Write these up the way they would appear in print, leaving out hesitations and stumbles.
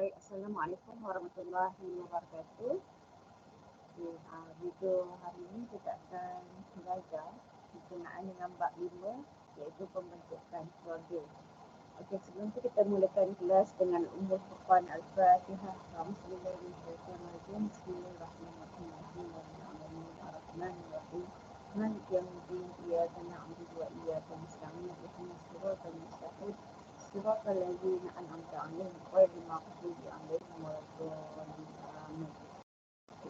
Baik, Assalamualaikum warahmatullahi wabarakatuh. Video hari ini kita akan belajar berkenaan dengan bab 5 iaitu pembentukan keluarga. Okey, sebelum tu kita mulakan kelas dengan Ummul Furqan Al-Fatihah. Bismillahirrahmanirrahim. Bismillahirrahmanirrahim. Malik yaumiddin. Iyyaka na'budu wa iyyaka nasta'in. Ihdinas siratal mustaqim. Siratal ladzina an'amta 'alaihim ghairil maghdubi 'alaihim waladdallin.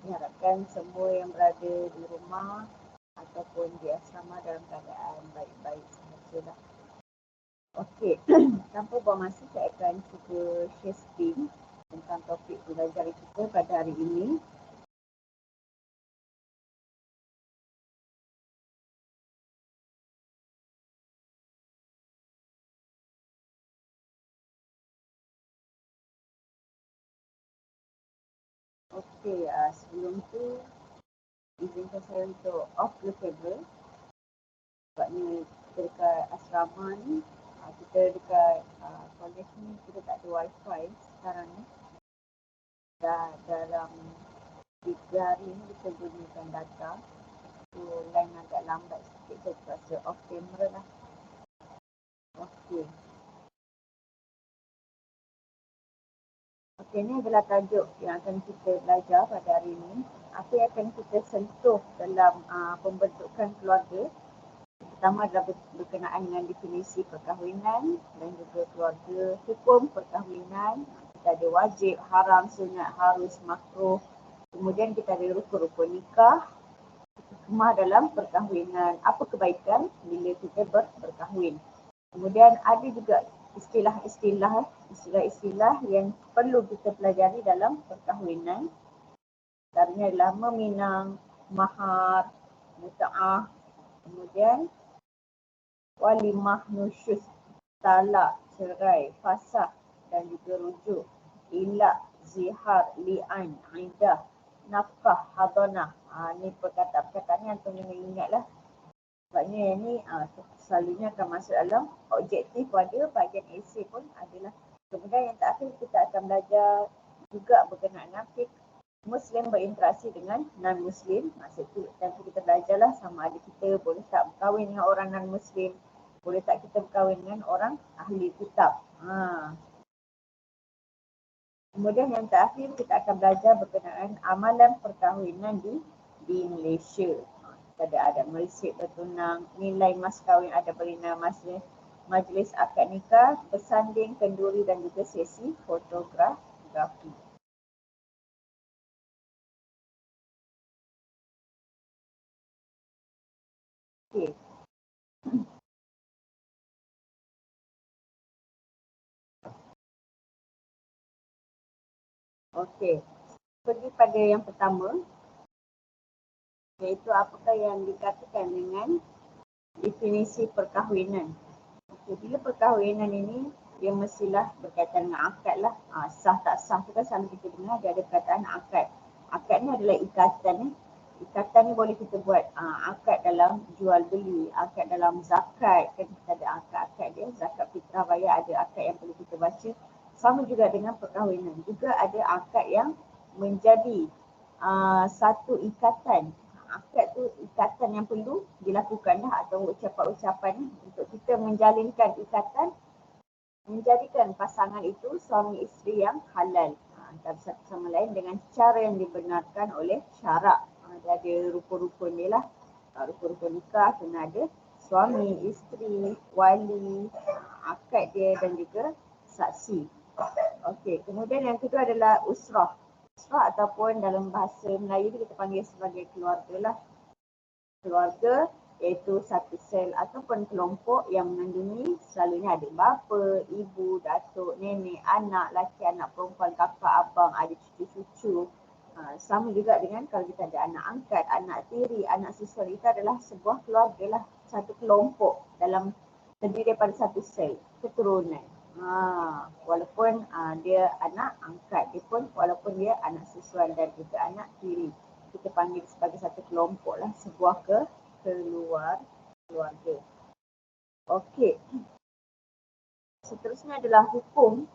Diharapkan semua yang berada di rumah ataupun di asrama dalam keadaan baik-baik sahaja. Okey, tanpa buang masa saya akan cuba share screen tentang topik belajar kita pada hari ini. Okey, sebelum tu izinkan saya untuk off the table sebabnya kita dekat asrama ni, kita dekat college ni kita tak ada wifi sekarang ni. Dan dalam 3 hari ni kita gunakan data, so line agak lambat sikit, saya terpaksa off camera lah. Okey. Okey, ni adalah tajuk yang akan kita belajar pada hari ini. Apa yang akan kita sentuh dalam pembentukan keluarga. Pertama adalah berkenaan dengan definisi perkahwinan dan juga keluarga, hukum perkahwinan. Kita ada wajib, haram, sunat, harus, makruh. Kemudian kita ada rukun-rukun nikah, hikmah dalam perkahwinan, apa kebaikan bila kita berkahwin. Kemudian ada juga istilah-istilah yang perlu kita pelajari dalam perkahwinan. Antaranya adalah meminang, mahar, muta'ah, kemudian walimah, nusyuz, talak, cerai, fasakh dan juga rujuk, ilak, zihar, li'an, iddah, nafkah, hadanah. Ni perkataan-perkataan ni antum kena ingatlah. Sebabnya yang ni selalunya akan masuk dalam objektif pada bahagian esei pun adalah. Kemudian yang terakhir kita akan belajar juga berkenaan dengan Muslim berinteraksi dengan non-Muslim. Maksud tu nanti kita belajarlah sama ada kita boleh tak berkahwin dengan orang non-Muslim, boleh tak kita berkahwin dengan orang ahli kitab. Kemudian yang terakhir kita akan belajar berkenaan amalan perkahwinan di Malaysia. Kita ada adat merisik bertunang, nilai mas kahwin, ada berina majlis akad nikah, bersanding, kenduri dan juga sesi fotografi. Okey. Okey. Pergi pada yang pertama, iaitu apakah yang dikatakan dengan definisi perkahwinan. Okay, bila perkahwinan ini dia mestilah berkaitan dengan akad lah. Sah tak sah tu kan selalu kita dengar dia ada perkataan akad. Akad ni adalah ikatan. Ikatan ni boleh kita buat akad dalam jual beli, akad dalam zakat, kan kita ada akad-akad dia, zakat fitrah raya ada akad yang perlu kita baca. Sama juga dengan perkahwinan, juga ada akad yang menjadi satu ikatan. Akad tu ikatan yang perlu dilakukan lah, atau ucapan-ucapan untuk kita menjalinkan ikatan, menjadikan pasangan itu suami isteri yang halal antara satu sama lain dengan cara yang dibenarkan oleh syarak. Dia ada rukun-rukun dia lah. Rukun-rukun nikah kena ada suami, isteri, wali, akad dia dan juga saksi. Okey, kemudian yang kedua adalah usrah. Usrah ataupun dalam bahasa Melayu kita panggil sebagai keluarga lah. Keluarga iaitu satu sel ataupun kelompok yang mengandungi selalunya ada bapa, ibu, datuk, nenek, anak lelaki, anak perempuan, kakak, abang, ada cucu-cucu. Sama juga dengan kalau kita ada anak angkat, anak tiri, anak susul, itu adalah sebuah keluarga lah, satu kelompok dalam terdiri daripada satu sel, keturunan. Walaupun dia anak angkat, dia pun walaupun dia anak susuan dan juga anak tiri, kita panggil sebagai satu kelompok lah, sebuah keluarga. Okey. Seterusnya adalah hukum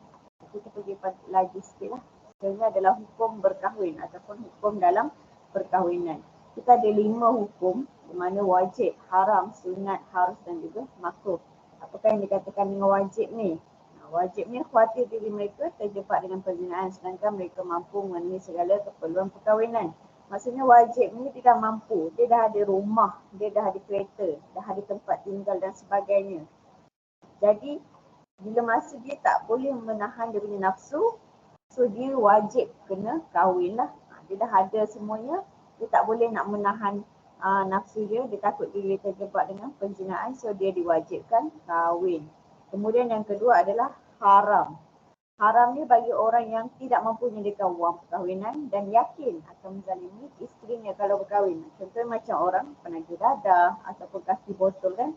Kita pergi lagi sikit lah. Ini adalah hukum berkahwin ataupun hukum dalam perkahwinan. Kita ada 5 hukum di mana wajib, haram, sunat, harus dan juga makruh. Apakah yang dikatakan dengan wajib ni? Wajib ni khawatir diri mereka terjebak dengan perzinaan sedangkan mereka mampu memenuhi segala keperluan perkahwinan. Maksudnya wajib ni dia dah mampu, dia dah ada rumah, dia dah ada kereta, dah ada tempat tinggal dan sebagainya. Jadi bila masa dia tak boleh menahan dia punya nafsu, so dia wajib kena kahwin lah. Dia dah ada semuanya, dia tak boleh nak menahan nafsu dia, dia takut dia terjebak dengan penzinaan, so dia diwajibkan kahwin. Kemudian yang kedua adalah haram. Haram ni bagi orang yang tidak mampu menyediakan wang perkahwinan dan yakin akan menzalimi isterinya kalau berkahwin. Contohnya macam orang penaja dadah ataupun kaki botol kan,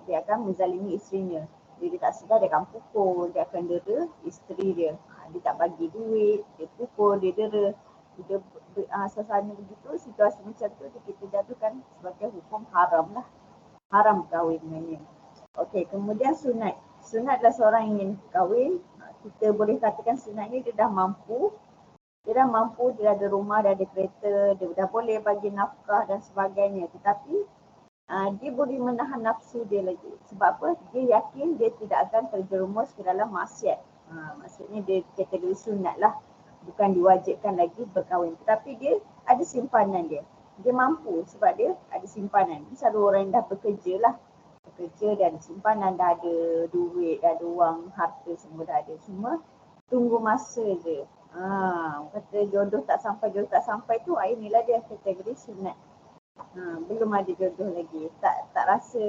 dia akan menzalimi isterinya. Dia tak sedar, dia akan pukul, dia akan dera isteri dia. Dia tak bagi duit, dia pukul, dia dera. Dia suasana begitu, situasi macam tu kita jatuhkan sebagai hukum haram lah. Haram kahwinannya. Okey, kemudian sunat. Sunat adalah seorang yang ingin kahwin. Kita boleh katakan sunat ni dia dah mampu. Dia dah mampu, dia ada rumah, dia ada kereta, dia dah boleh bagi nafkah dan sebagainya. Tetapi dia boleh menahan nafsu dia lagi. Sebab apa? Dia yakin dia tidak akan terjerumus ke dalam maksiat. Maksudnya dia kategori sunat lah. Bukan diwajibkan lagi berkahwin. Tetapi dia ada simpanan dia. Dia mampu sebab dia ada simpanan. Dia selalu orang yang dah bekerja lah. Bekerja, dia ada simpanan, dah ada duit, dah ada wang, harta semua dah ada. Cuma tunggu masa je. Kata jodoh tak sampai tu, inilah dia kategori sunat. Belum ada jodoh lagi. Tak rasa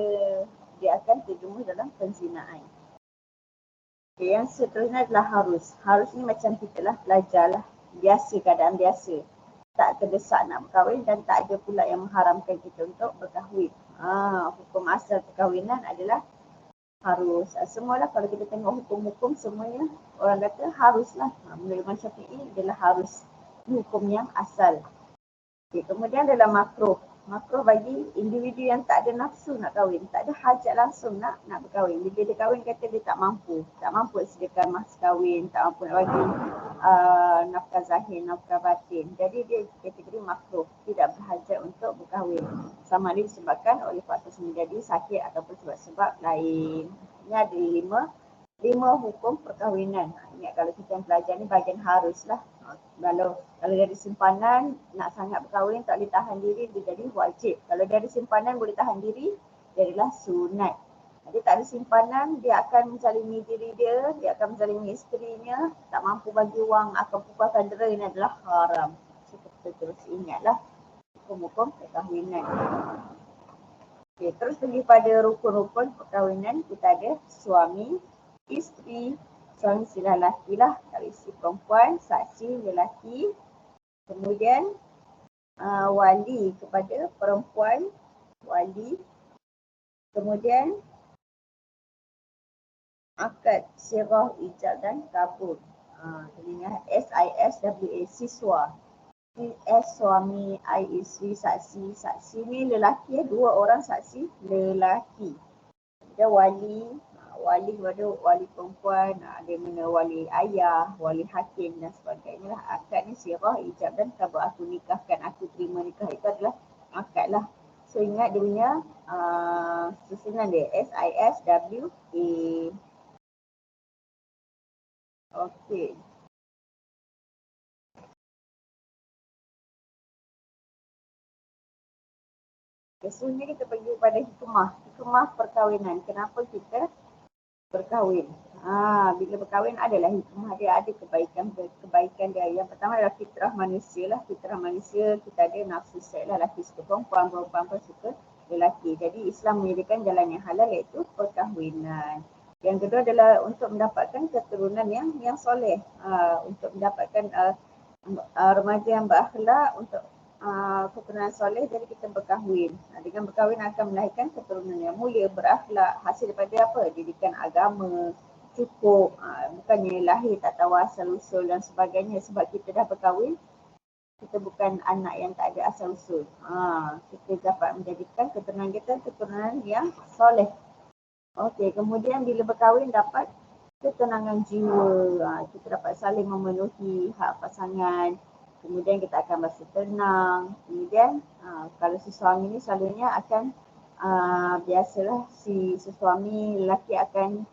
dia akan terjerumus dalam penzinaan. Okay, yang seterusnya adalah harus. Harus ni macam kita lah, belajarlah. Biasa, keadaan biasa. Tak terdesak nak berkahwin dan tak ada pula yang mengharamkan kita untuk berkahwin. Hukum asal perkahwinan adalah harus. Semualah kalau kita tengok hukum-hukum semuanya orang kata haruslah. Menurut Imam Syafi'i adalah harus. Hukum yang asal. Okay, kemudian adalah makruh. Makruh bagi individu yang tak ada nafsu nak kahwin, tak ada hajat langsung nak berkahwin. Bila dia kahwin kata dia tak mampu sediakan mas kahwin, tak mampu nak bagi nafkah zahir, nafkah batin. Jadi dia kategori makruh, tidak berhajat untuk berkahwin. Sama ada disebabkan oleh faktor menjadi sakit ataupun sebab-sebab lain. Ini ada lima hukum perkahwinan. Ingat kalau kita yang belajar ni bahagian haruslah. Kalau dia ada simpanan, nak sangat berkahwin, tak boleh tahan diri, dia jadi wajib. Kalau dia ada simpanan, boleh tahan diri, dia adalah sunat. Dia tak ada simpanan, dia akan menzalimi diri dia akan menzalimi isterinya, tak mampu bagi wang, akan pukulkan dera, ini adalah haram. So, kita terus ingatlah hukum-hukum perkahwinan. Okay, terus pergi pada rukun-rukun perkahwinan, kita ada suami, isteri, suami si lelaki lah, kalau isteri perempuan, saksi lelaki, kemudian wali kepada perempuan, wali, kemudian akad, sirah, ijab dan kabul. Ingat SISWA, siswa. S suami, I isteri, saksi. Saksi ni lelaki, 2 orang saksi lelaki. Dia wali kepada wali perempuan, ada mana wali ayah, wali hakim dan sebagainya lah. Akad ni sirah, ijab dan kabul. Aku nikahkan, aku terima nikah, itu adalah akad lah. So ingat dia punya susunan dia SISWA. Okey. Selanjutnya kita pergi pada hikmah perkahwinan. Kenapa kita berkahwin? Bila berkahwin adalah hikmah dia, ada kebaikan dia. Yang pertama adalah fitrah manusia lah. Fitrah manusia kita ada nafsu seks lah. Lelaki suka perempuan, perempuan suka lelaki. Jadi Islam menyediakan jalan yang halal iaitu perkahwinan. Yang kedua adalah untuk mendapatkan keturunan yang soleh. Untuk mendapatkan remaja yang berakhlak, untuk keturunan soleh, jadi kita berkahwin. Dengan berkahwin akan melahirkan keturunan yang mulia, berakhlak. Hasil daripada apa? Didikan agama cukup, bukannya lahir tak tahu asal usul dan sebagainya. Sebab kita dah berkahwin, kita bukan anak yang tak ada asal usul. Kita dapat menjadikan keturunan kita keturunan yang soleh. Okey, kemudian bila berkahwin dapat ketenangan jiwa, kita dapat saling memenuhi hak pasangan, kemudian kita akan rasa tenang. Kemudian kalau si suami ni selalunya akan biasalah si suami lelaki akan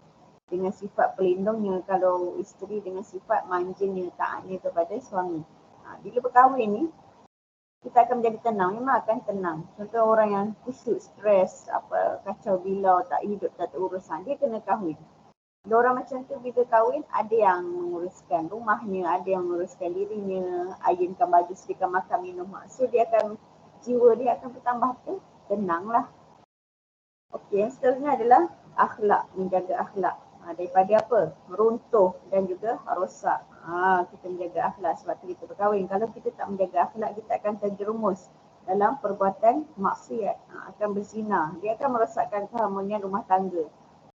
dengan sifat pelindungnya, kalau isteri dengan sifat manjanya, taatnya kepada suami. Bila berkahwin ni kita akan menjadi tenang, memang akan tenang. Contoh orang yang kusut, stres, kacau bilau, tak hidup, tak terurusan, dia kena kahwin. Orang macam tu bila kahwin, ada yang menguruskan rumahnya, ada yang menguruskan dirinya, ayunkan baju, sediakan makan, minum. So dia akan, jiwa dia akan bertambah tenanglah. Okey, yang seterusnya adalah akhlak, menjaga akhlak. Daripada apa? Meruntuh dan juga rosak. Kita menjaga akhlak sebab tu kita berkahwin. Kalau kita tak menjaga akhlak, kita akan terjerumus dalam perbuatan maksiat, akan berzina. Dia akan merosakkan keharmonian rumah tangga.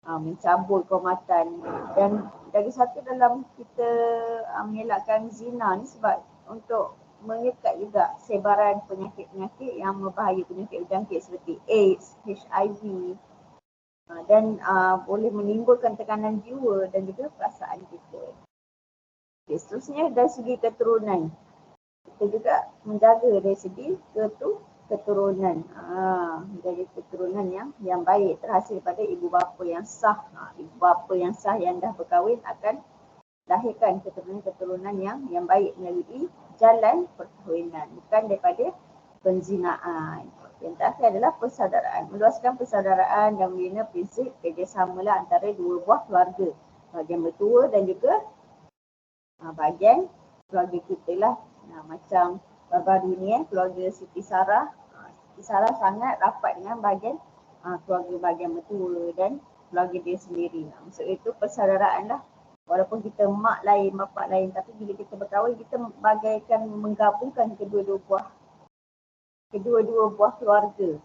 Mencabut kehormatan, dan dari satu dalam kita mengelakkan zina ni sebab untuk menyekat juga sebaran penyakit-penyakit yang berbahaya, penyakit berjangkit seperti AIDS, HIV, dan boleh menimbulkan tekanan jiwa dan juga perasaan kita. Okay, seterusnya dari segi keturunan, kita juga menjaga dari segi keturunan, menjadi keturunan yang baik terhasil pada ibu bapa yang sah. Ibu bapa yang sah yang dah berkahwin akan lahirkan keturunan-keturunan yang baik melalui jalan perkahwinan, bukan daripada penzinaan. Yang terakhir adalah persaudaraan, meluaskan persaudaraan dan membina prinsip kerjasamalah antara dua buah keluarga, bahagian bertua dan juga bahagian keluarga kita lah. Macam baru ni keluarga Siti Sarah. Siti Sarah sangat rapat dengan bahagian keluarga bahagian mertua dan keluarga dia sendiri. Maksud itu persaudaraan lah. Walaupun kita mak lain, bapak lain, tapi bila kita berkahwin, kita bagaikan menggabungkan kedua-dua buah keluarga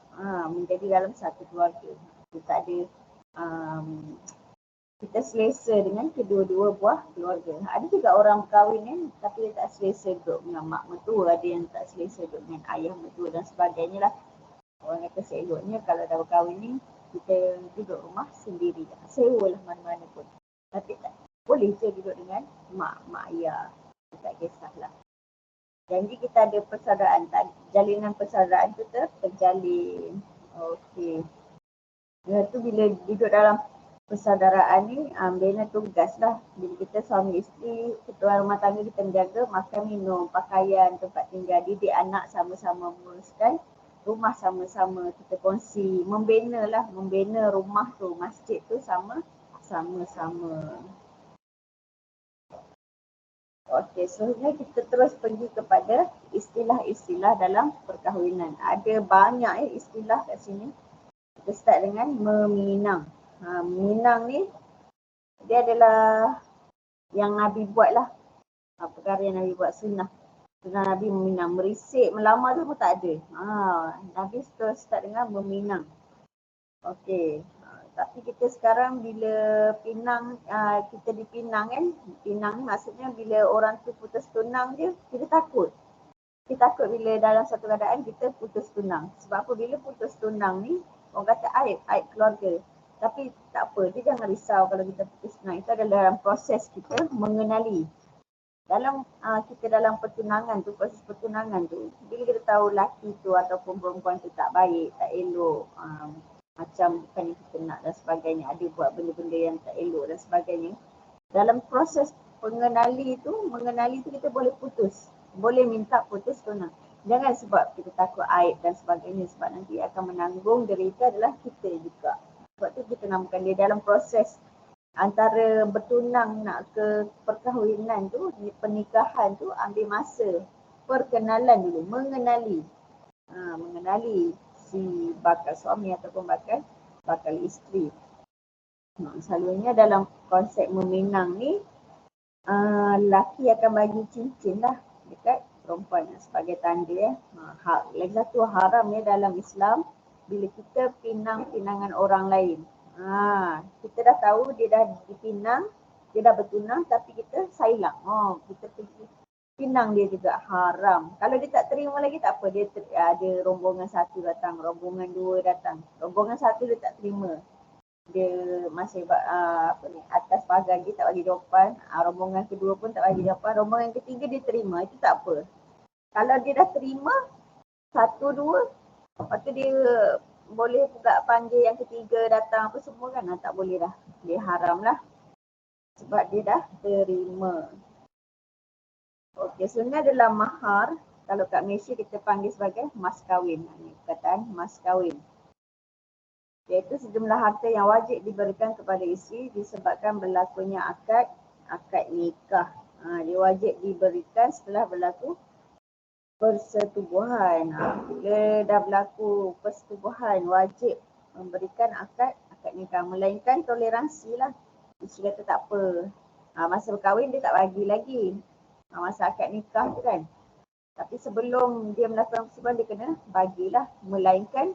menjadi dalam satu keluarga. Kita ada kita selesa dengan kedua-dua buah keluarga. Ada juga orang berkahwin ni tapi dia tak selesa duduk dengan mak mertua, ada yang tak selesa duduk dengan ayah mertua dan sebagainya lah. Orang kata seeloknya kalau dah berkahwin ni kita duduk rumah sendiri, sewalah mana-mana pun. Tapi tak boleh je duduk dengan mak ayah, tak kisahlah. Janji kita ada persaudaraan, jalinan persaudaraan tu terjalin. Okey. Tu bila duduk dalam persaudaraan ni, bina tugas lah. Bila kita suami isteri, ketua rumah tangga, kita menjaga makan, minum, pakaian, tempat tinggal, didik anak, sama-sama menguruskan rumah, sama-sama kita kongsi, membina rumah tu, masjid tu sama-sama. Okey, seterusnya kita terus pergi kepada istilah-istilah dalam perkahwinan. Ada banyak istilah kat sini. Kita start dengan meminang. Meminang ni dia adalah yang Nabi buat lah. Perkara yang Nabi buat, sunnah Nabi meminang. Merisik, melamar tu pun tak ada. Nabi terus start dengan meminang. Okey. Tapi kita sekarang bila pinang, kita dipinang kan, pinang maksudnya bila orang tu putus tunang je, kita takut. Kita takut bila dalam satu keadaan kita putus tunang. Sebab apa? Bila putus tunang ni, orang kata aib keluarga. Tapi tak apa, dia jangan risau kalau kita putus tunang. Itu adalah dalam proses kita mengenali. Dalam kita dalam pertunangan tu, proses pertunangan tu, bila kita tahu lelaki tu ataupun perempuan tu tak baik, tak elok, macam bukan yang kita nak dan sebagainya, ada buat benda-benda yang tak elok dan sebagainya. Dalam proses mengenali tu kita boleh putus. Boleh minta putus tunang. Jangan sebab kita takut aib dan sebagainya, sebab nanti akan menanggung derita adalah kita juga. Sebab tu kita namakan dia dalam proses antara bertunang nak ke perkahwinan tu, di pernikahan tu ambil masa perkenalan dulu, mengenali si bakal suami ataupun bakal isteri. Selalunya dalam konsep meminang ni, lelaki akan bagi cincin lah dekat perempuan sebagai tanda. Lagi satu haram dalam Islam bila kita pinangan orang lain. Kita dah tahu dia dah dipinang, dia dah bertunang tapi kita sailang. Kita pergi pinang dia juga, haram. Kalau dia tak terima lagi tak apa, dia ada rombongan satu datang, rombongan dua datang. Rombongan satu dia tak terima, dia masih apa ni, atas pagar dia tak bagi jawapan, rombongan kedua pun tak bagi jawapan, rombongan ketiga dia terima, itu tak apa. Kalau dia dah terima satu dua, lepas tu dia boleh pula panggil yang ketiga datang apa semua kan, tak boleh dah, dia haram lah sebab dia dah terima. Okey, sebenarnya adalah mahar. Kalau kat Malaysia kita panggil sebagai mas kahwin. Ini perkataan mas kahwin. Iaitu sejumlah harta yang wajib diberikan kepada isteri disebabkan berlakunya akad nikah. Dia wajib diberikan setelah berlaku persetubuhan. Bila dah berlaku persetubuhan, wajib memberikan akad nikah. Melainkan toleransi lah. Isteri kata tak apa. Masa berkahwin dia tak bagi lagi. Masa akad nikah tu kan. Tapi sebelum dia melakukan persetubuhan dia kena bagilah. Melainkan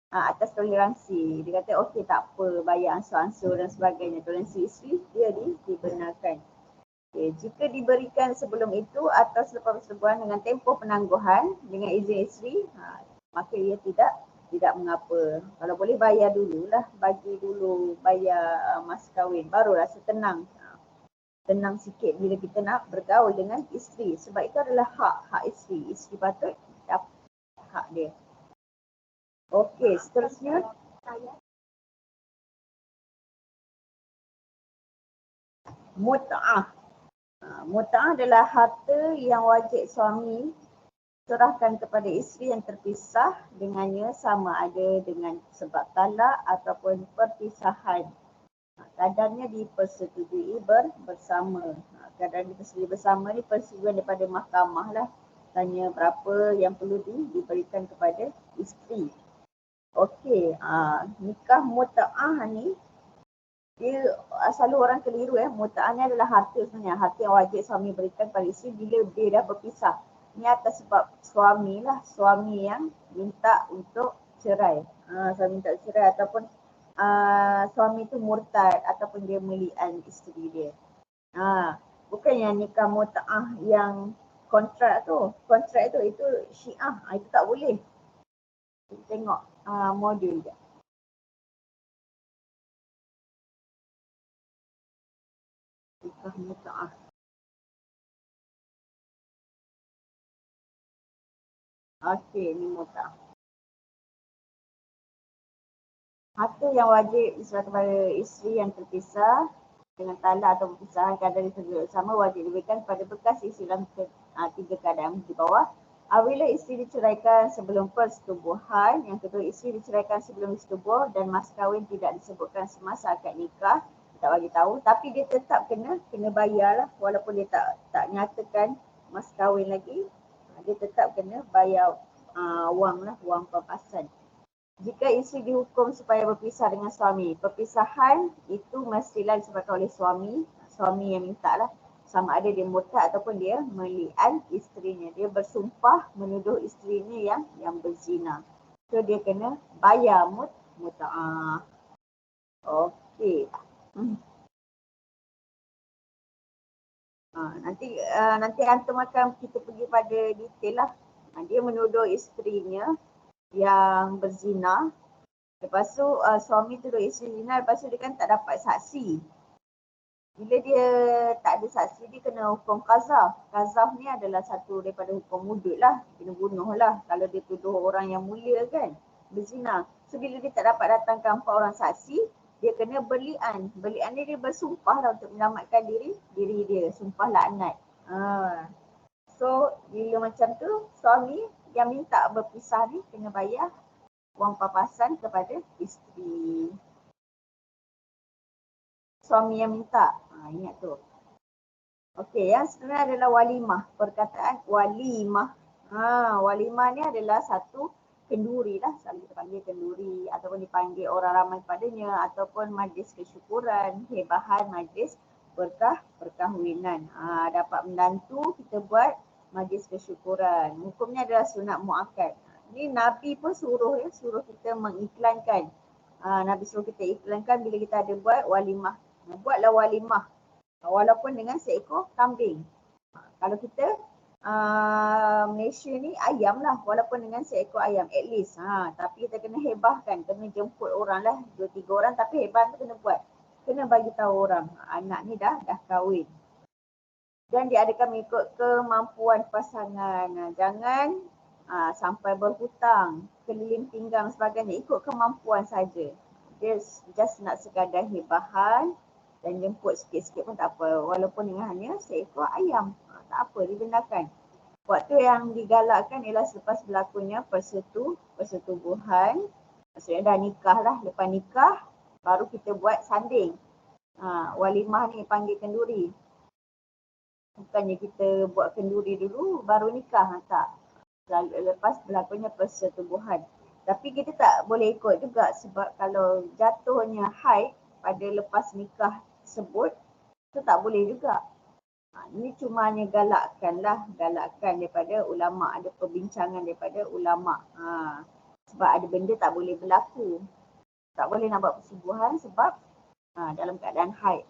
atas toleransi. Dia kata okey tak apa, bayar ansur-ansur dan sebagainya. Toleransi isteri dia dibenarkan. Okay. Jika diberikan sebelum itu atau selepas persetubuhan dengan tempoh penangguhan dengan izin isteri, maka ia tidak mengapa. Kalau boleh bayar dululah, bagi dulu bayar mas kahwin, baru rasa tenang. Tenang sikit bila kita nak bergaul dengan isteri. Sebab itu adalah hak isteri. Isteri patut dapat hak dia. Okey, seterusnya. Mut'ah. Mut'ah adalah harta yang wajib suami serahkan kepada isteri yang terpisah dengannya sama ada dengan sebab talak ataupun perpisahan. Kadarnya dipersetujui bersama. Kadar dipersetujui bersama ni persetujuan daripada mahkamah lah. Tanya berapa yang perlu diberikan kepada isteri. Okey, nikah mut'ah ni dia selalu orang keliru mut'ah ni adalah harta sebenarnya, harta yang wajib suami berikan pada isteri bila dia dah berpisah. Ni atas sebab suami lah, suami yang minta untuk cerai. Suami minta cerai ataupun suami tu murtad ataupun dia melian isteri dia. Bukan yang nikah mut'ah yang kontrak tu. Kontrak tu itu Syiah, itu tak boleh. Kita tengok modul dia. Nikah mut'ah. Okey, ni mut'ah. Harta yang wajib diserahkan kepada isteri yang terpisah dengan talak atau perpisahan kadar disetujui bersama wajib diberikan kepada bekas isteri dalam tiga keadaan di bawah. Apabila isteri diceraikan sebelum persetubuhan, yang kedua isteri diceraikan sebelum disetubuh dan mas kahwin tidak disebutkan semasa akad nikah, tak bagi tahu, tapi dia tetap kena bayar lah walaupun dia tak nyatakan mas kahwin lagi, dia tetap kena bayar wang lah, wang pampasan. Jika isteri dihukum supaya berpisah dengan suami, perpisahan itu mestilah disebabkan oleh suami yang minta lah. Sama ada dia murtad ataupun dia melian isterinya. Dia bersumpah menuduh isterinya yang berzina. So dia kena bayar mut'ah. Okey. Nanti antum akan kita pergi pada detail lah. Dia menuduh isterinya yang berzina. Lepas tu suami tuduh isteri zina, lepas tu dia kan tak dapat saksi. Bila dia tak ada saksi, dia kena hukum qazaf. Qazaf ni adalah satu daripada hukum mudud lah. Kena bunuh lah kalau dia tuduh orang yang mulia kan, berzina. So bila dia tak dapat datangkan 4 orang saksi, dia kena berlian. Berlian ni dia bersumpah lah untuk menyelamatkan diri dia. Sumpah laknat. So bila macam tu, suami yang minta berpisah ni kena bayar wang papasan kepada isteri. Suami yang minta. Ingat tu. Okey, yang sebenarnya adalah walimah. Perkataan walimah. Walimah ni adalah satu kenduri lah. Selalu kita panggil kenduri ataupun dipanggil orang ramai padanya ataupun majlis kesyukuran, hebahan majlis perkahwinan. Dapat menantu kita buat majlis kesyukuran. Hukumnya adalah sunat muakkad. Ni Nabi pun suruh kita mengiklankan. Nabi suruh kita iklankan bila kita ada buat walimah. Buatlah walimah walaupun dengan seekor kambing. Kalau kita Malaysia ni ayam lah, walaupun dengan seekor ayam at least. Tapi kita kena hebahkan, kena jemput orang lah 2-3 orang, tapi hebah tu kena buat. Kena bagi tahu orang anak ni dah kahwin. Dan diadakan mengikut kemampuan pasangan. Jangan sampai berhutang, keliling pinggang sebagainya, ikut kemampuan saja. Dia just nak sekadar hebahan dan jemput sikit-sikit pun tak apa, walaupun dengan hanya seekor ayam. Tak apa, dibenarkan. Waktu yang digalakkan ialah selepas berlakunya persetubuhan. Maksudnya dah nikah lah, lepas nikah baru kita buat sanding. Walimah ni panggil kenduri. Bukannya kita buat kenduri dulu baru nikah, tak. Lepas berlakunya persetubuhan. Tapi kita tak boleh ikut juga sebab kalau jatuhnya haid pada lepas nikah tersebut, itu tak boleh juga. Ini cuma hanya galakkan daripada ulama', ada perbincangan daripada ulama'. Sebab ada benda tak boleh berlaku. Tak boleh nak buat persetubuhan sebab dalam keadaan haid.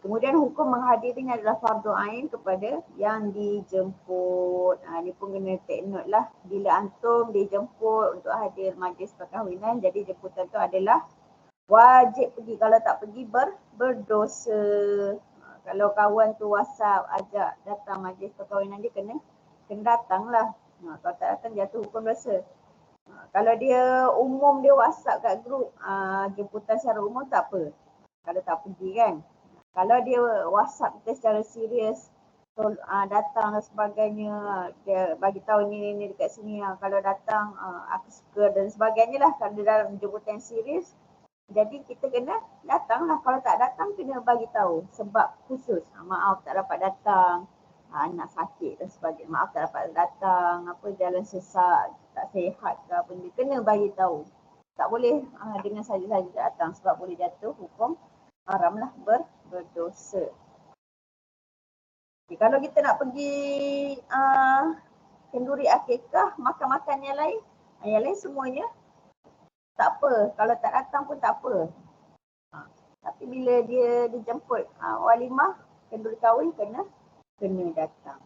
Kemudian hukum menghadirinya adalah fardu ain kepada yang dijemput. Ni pun kena take note lah. Bila antum dijemput untuk hadir majlis perkahwinan, jadi jemputan tu adalah wajib pergi. Kalau tak pergi berdosa. Kalau kawan tu WhatsApp ajak datang majlis perkahwinan dia, kena datang lah. Kalau tak datang jatuh hukum dosa. Kalau dia umum, dia WhatsApp kat grup jemputan secara umum, tak apa. Kalau tak pergi kan. Kalau dia WhatsApp kita secara serius, datang dan sebagainya, dia bagi tahu ni dekat sini, kalau datang aku suka dan sebagainya lah. Kalau dia dalam jemputan serius, jadi kita kena datang lah. Kalau tak datang kena bagi tahu sebab khusus. Maaf tak dapat datang, anak sakit dan sebagainya. Maaf tak dapat datang, jalan sesak, tak sihat ke apa ni. Kena bagi tahu. Tak boleh dengan saja-saja datang sebab boleh jatuh hukum haram lah, berdosa. Okay, kalau kita nak pergi kenduri akikah, makan-makan yang lain semuanya tak apa. Kalau tak datang pun tak apa. Tapi bila dia dijemput walimah, kenduri kahwin, kena datang.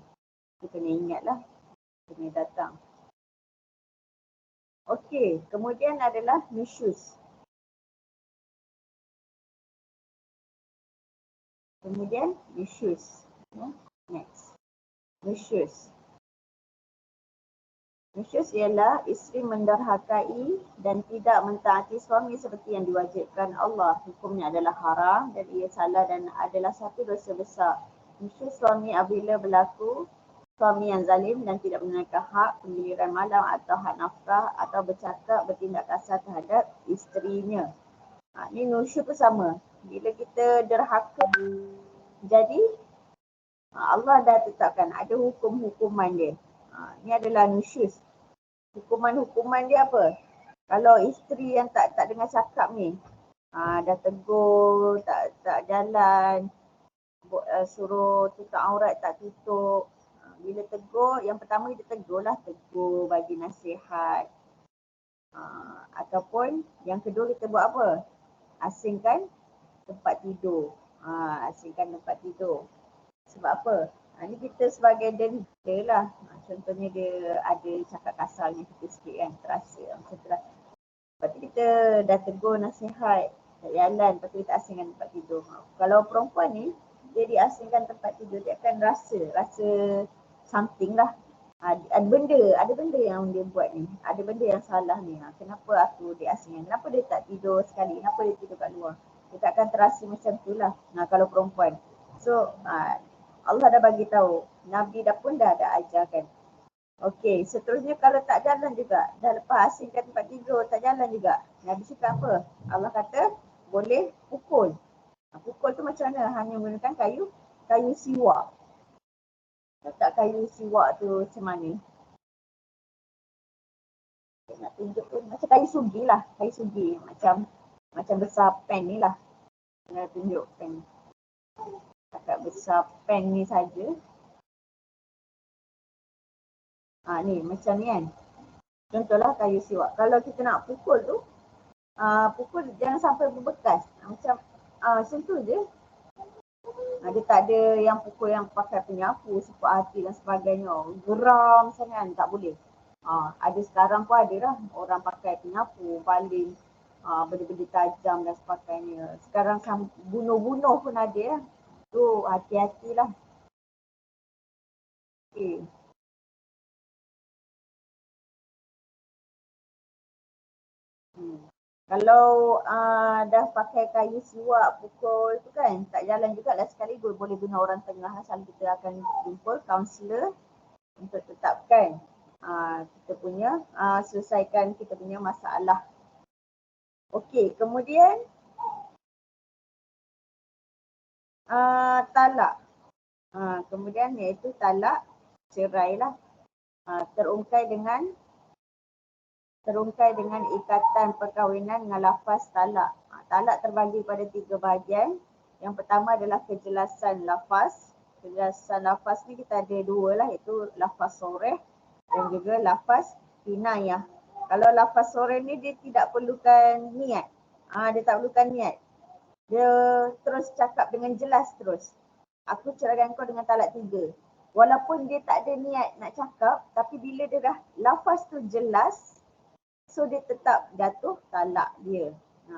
Kita kena ingatlah, kena datang. Okey, kemudian adalah nusyuz. Kemudian nusyuz. Next. Nusyuz. Nusyuz ialah isteri menderhakai dan tidak mentaati suami seperti yang diwajibkan Allah. Hukumnya adalah haram dan ia salah dan adalah satu dosa besar. Nusyuz suami apabila berlaku suami yang zalim dan tidak menunaikan hak penggiliran malam atau hak nafkah atau bercakap bertindak kasar terhadap isterinya. Ini nusyuz pun sama. Bila kita derhaka, jadi Allah dah tetapkan ada hukum-hukuman dia. Ini adalah nusyuz. Hukuman-hukuman dia apa? Kalau isteri yang tak dengar cakap ni, dah tegur, tak jalan, suruh tutup aurat tak tutup. Bila tegur, yang pertama kita tegur bagi nasihat. Ataupun yang kedua kita buat apa? Asingkan tempat tidur. Asingkan tempat tidur. Sebab apa? Ini kita sebagai denda lah. Contohnya dia ada cakap kasarnya kita sikit kan, terasa macam tu lah. Lepas tu kita dah tegur nasihat, tak jalan, lepas tu kita asingkan tempat tidur. Kalau perempuan ni, dia diasingkan tempat tidur, dia akan rasa something lah. Ada benda yang dia buat ni, ada benda yang salah ni. Kenapa aku diasingkan, kenapa dia tak tidur sekali, kenapa dia tidur kat luar. Dia tak akan terasa macam tu lah kalau perempuan. So, Allah dah bagi tahu, Nabi pun dah ada ajarkan. Okey, seterusnya kalau tak jalan juga, dah lepas asingkan tempat tidur, tak jalan juga. Nabi cakap apa? Allah kata boleh pukul. Pukul tu macam mana? Hanya menggunakan kayu siwak. Tak kayu siwak tu macam mana? Saya nak tunjuk tu macam kayu sugi lah, kayu sugi macam besar pen ni lah. Saya nak tunjuk pen. Agak besar pen ni saja. Ni macam ni kan. Contohlah kayu siwak. Kalau kita nak pukul tu, pukul jangan sampai berbekas. Macam tu je. Dia tak ada yang pukul yang pakai penyapu, sepak hati dan sebagainya. Geram sangat, tak boleh. Ada sekarang pun ada lah orang pakai penyapu, paling benda-benda tajam dan sebagainya. Sekarang bunuh-bunuh pun ada lah. Tu hati-hatilah. Okay. Kalau dah pakai kayu siwak pukul tu kan, tak jalan juga lah sekali boleh guna orang tengah. Asal kita akan jumpa kaunselor untuk tetapkan kita punya selesaikan kita punya masalah. Okey, kemudian talak. Kemudian iaitu talak, cerai lah. Terungkai dengan ikatan perkahwinan dengan lafaz talak. Talak terbagi pada 3 bahagian. Yang pertama adalah kejelasan lafaz. Kejelasan lafaz ni kita ada 2 lah, iaitu lafaz soreh dan juga lafaz kinayah. Kalau lafaz soreh ni dia tidak perlukan niat. Dia tak perlukan niat. Dia terus cakap dengan jelas terus. Aku ceraikan kau dengan talak 3. Walaupun dia tak ada niat nak cakap, tapi bila dia dah lafaz tu jelas, so dia tetap jatuh talak dia.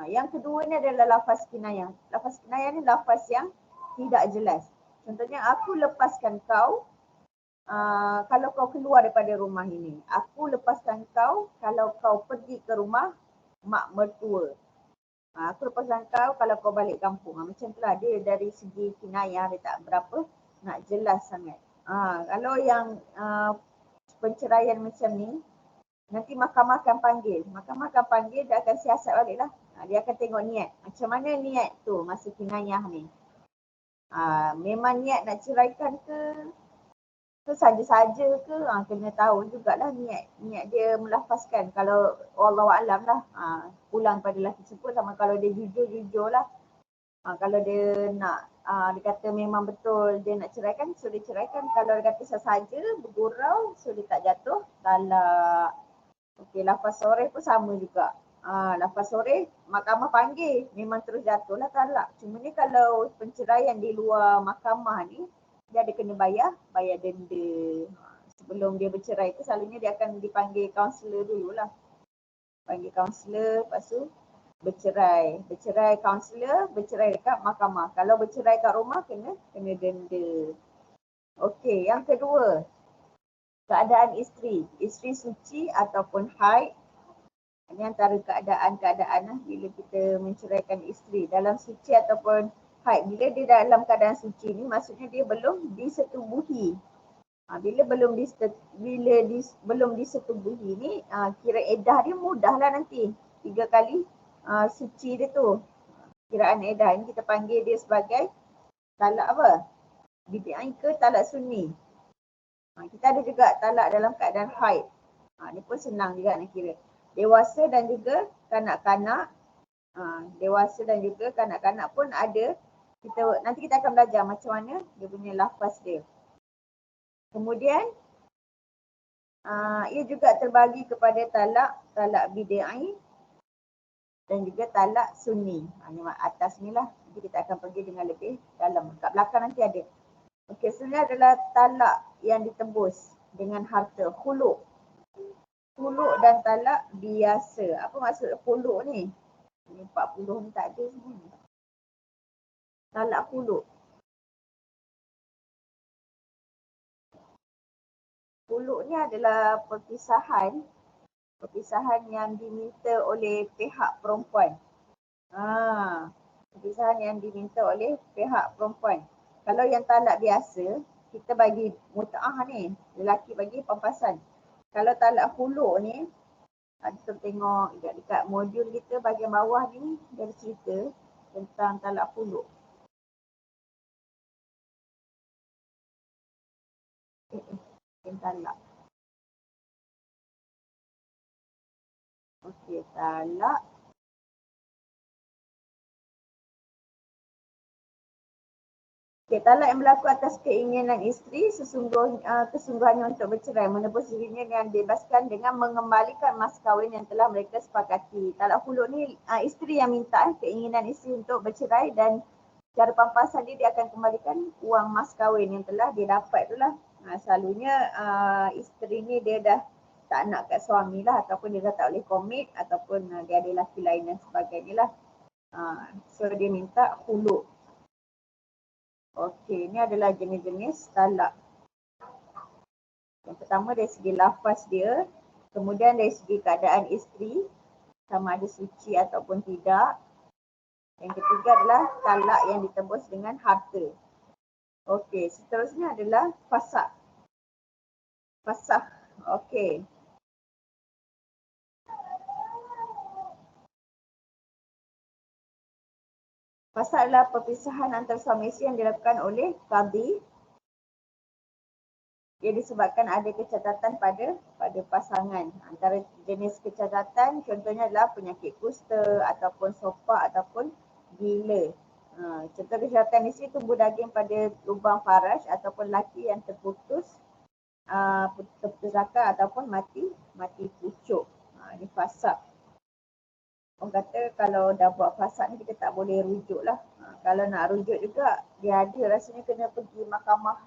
Yang kedua ni adalah lafaz kinayah. Lafaz kinayah ni lafaz yang tidak jelas. Contohnya, aku lepaskan kau kalau kau keluar daripada rumah ini. Aku lepaskan kau kalau kau pergi ke rumah mak mertua. Aku lepaskan kau kalau kau balik kampung. Macam tu lah, dia dari segi kinayah dia tak berapa nak jelas sangat. Kalau yang penceraian macam ni, nanti mahkamah akan panggil. Mahkamah akan panggil, dia akan siasat balik lah. Dia akan tengok niat. Macam mana niat tu masa kinayah ni. Memang niat nak ceraikan ke saja-saja ke, kena tahu jugalah niat dia melafazkan. Kalau Wallahualam lah, pulang pada lelaki tersebut. Sama kalau dia jujur lah. Kalau dia nak, dia kata memang betul dia nak ceraikan, so dia ceraikan. Kalau dia kata sahaja bergurau, so dia tak jatuh talak. Okey, lafaz soreh pun sama juga. Lafaz soreh, mahkamah panggil, memang terus jatuhlah talak. Cuma ni kalau penceraian di luar mahkamah ni, dia ada kena bayar denda. Sebelum dia bercerai tu selalunya dia akan dipanggil kaunselor dululah. Panggil kaunselor, lepas tu bercerai. Bercerai kaunselor, bercerai dekat mahkamah. Kalau bercerai kat rumah kena denda. Okey, yang kedua, keadaan isteri. Isteri suci ataupun haid. Ini antara keadaan-keadaan bila kita menceraikan isteri. Dalam suci ataupun haid. Bila dia dalam keadaan suci ni, maksudnya dia belum disetubuhi. Bila belum disetubuhi ni, kira edah dia mudahlah nanti. 3 kali suci dia tu. Kiraan edah ni kita panggil dia sebagai talak apa? Bid'ah ke talak sunni. Kita ada juga talak dalam keadaan haid. Ni pun senang juga nak kira. Dewasa dan juga kanak-kanak. Dewasa dan juga kanak-kanak pun ada. Nanti kita akan belajar macam mana dia punya lafaz dia. Kemudian ia juga terbagi kepada talak bid'ah dan juga talak sunni. Atas ni lah. Nanti kita akan pergi dengan lebih dalam. Kat belakang nanti ada. Okey, sebenarnya adalah talak yang ditebus dengan harta, khuluk. Khuluk dan talak biasa. Apa maksud khuluk ni? Ini 40 ni tak ada semua. Talak khuluk. Khuluk ni adalah perpisahan yang diminta oleh pihak perempuan. Perpisahan yang diminta oleh pihak perempuan. Kalau yang talak biasa, kita bagi mut'ah ni, lelaki bagi pampasan. Kalau talak khuluk ni, kita tengok dekat modul kita bahagian bawah ni, dia ada cerita tentang talak khuluk. Talak. Okey, talak. Talak yang berlaku atas keinginan isteri kesungguhannya untuk bercerai, menebus dirinya dengan dibebaskan dengan mengembalikan mas kahwin yang telah mereka sepakati. Talak khuluk ni isteri yang minta keinginan isteri untuk bercerai dan cara pampasan dia akan kembalikan wang mas kahwin yang telah dia dapat tu lah. Selalunya isteri ni dia dah tak nak kat suami lah, ataupun dia dah tak boleh komit, ataupun dia ada lelaki lain dan sebagainya lah. So dia minta khuluk. Okey, ni adalah jenis-jenis talak. Yang pertama dari segi lafaz dia, kemudian dari segi keadaan isteri, sama ada suci ataupun tidak. Yang ketiga adalah talak yang ditebus dengan harta. Okey, seterusnya adalah fasakh. Fasakh. Okey. Fasakh adalah perpisahan antara suami isteri yang dilakukan oleh qadhi. Ia disebabkan ada kecacatan pada pasangan. Antara jenis kecacatan contohnya adalah penyakit kusta ataupun sopak ataupun gila. Contoh kecacatan isteri, tumbuh daging pada lubang faraj ataupun laki yang terputus zakar ataupun mati pucuk. Ini fasakh. Orang kata kalau dah buat fasakh ni kita tak boleh rujuk lah. Kalau nak rujuk juga dia ada rasanya kena pergi mahkamah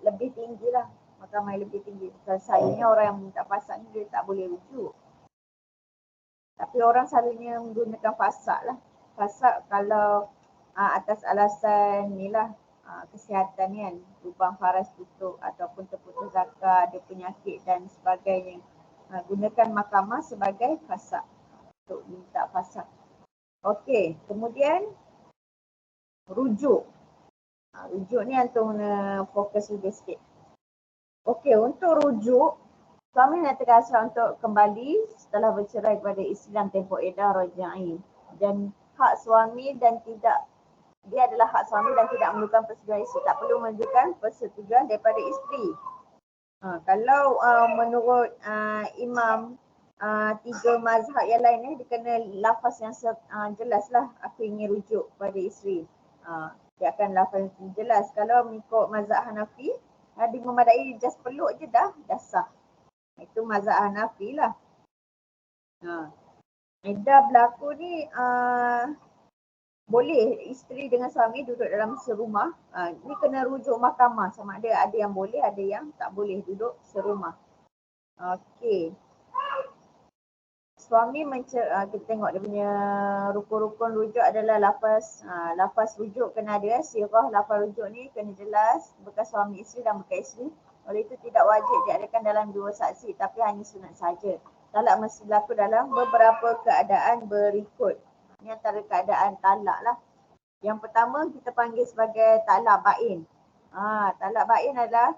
lebih tinggi lah. Mahkamah yang lebih tinggi. Selalunya orang yang minta fasakh ni dia tak boleh rujuk. Tapi orang selalunya menggunakan fasakh lah. Fasakh kalau atas alasan ni lah kesihatan ni kan. Lubang faras tutup ataupun terputus zakar, ada penyakit dan sebagainya. Gunakan mahkamah sebagai fasakh. Untuk minta fasakh. Okey, kemudian rujuk. Rujuk ni antum kena fokus lebih sikit. Okey, untuk rujuk, suami menyatakan hasrat untuk kembali setelah bercerai kepada isteri dalam tempoh iddah rajai. Dan hak suami dan tidak, dia adalah hak suami dan tidak memerlukan persetujuan isteri. Tak perlu menunjukkan persetujuan daripada isteri. Kalau menurut imam tiga mazhab yang lain ni, dia kena lafaz yang jelas lah, aku ingin rujuk pada isteri. Dia akan lafaz yang jelas. Kalau mengikut mazhab Hanafi, dia memadai just peluk je dah sah. Itu mazhab Hanafi lah. Iddah berlaku ni boleh isteri dengan suami duduk dalam serumah. Ni kena rujuk mahkamah, sama ada yang boleh, ada yang tak boleh duduk serumah. Okey. Suami kita tengok dia punya rukun-rukun rujuk adalah lafaz rujuk kena ada, sirah lafaz rujuk ni kena jelas, bekas suami isteri dan bekas isteri. Oleh itu tidak wajib diadakan dalam dua saksi, tapi hanya sunat saja. Talak mesti berlaku dalam beberapa keadaan berikut. Ini antara keadaan talak lah. Yang pertama kita panggil sebagai talak bain. Talak bain adalah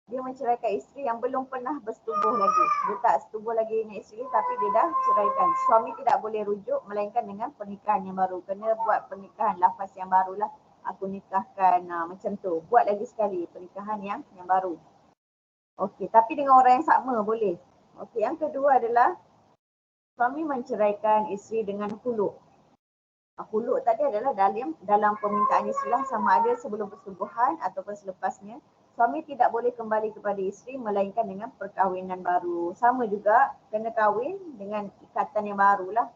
dia menceraikan isteri yang belum pernah bersetubuh lagi. Dia tak setubuh lagi dengan isteri tapi dia dah ceraikan. Suami tidak boleh rujuk melainkan dengan pernikahan yang baru. Kena buat pernikahan, lafaz yang barulah. Aku nikahkan macam tu. Buat lagi sekali pernikahan yang baru. Okey, tapi dengan orang yang sama boleh. Okey, yang kedua adalah suami menceraikan isteri dengan khuluk. Khuluk tadi adalah dalam permintaan isteri sama ada sebelum persetubuhan ataupun selepasnya. Suami tidak boleh kembali kepada isteri melainkan dengan perkahwinan baru. Sama juga kena kahwin dengan ikatan yang barulah.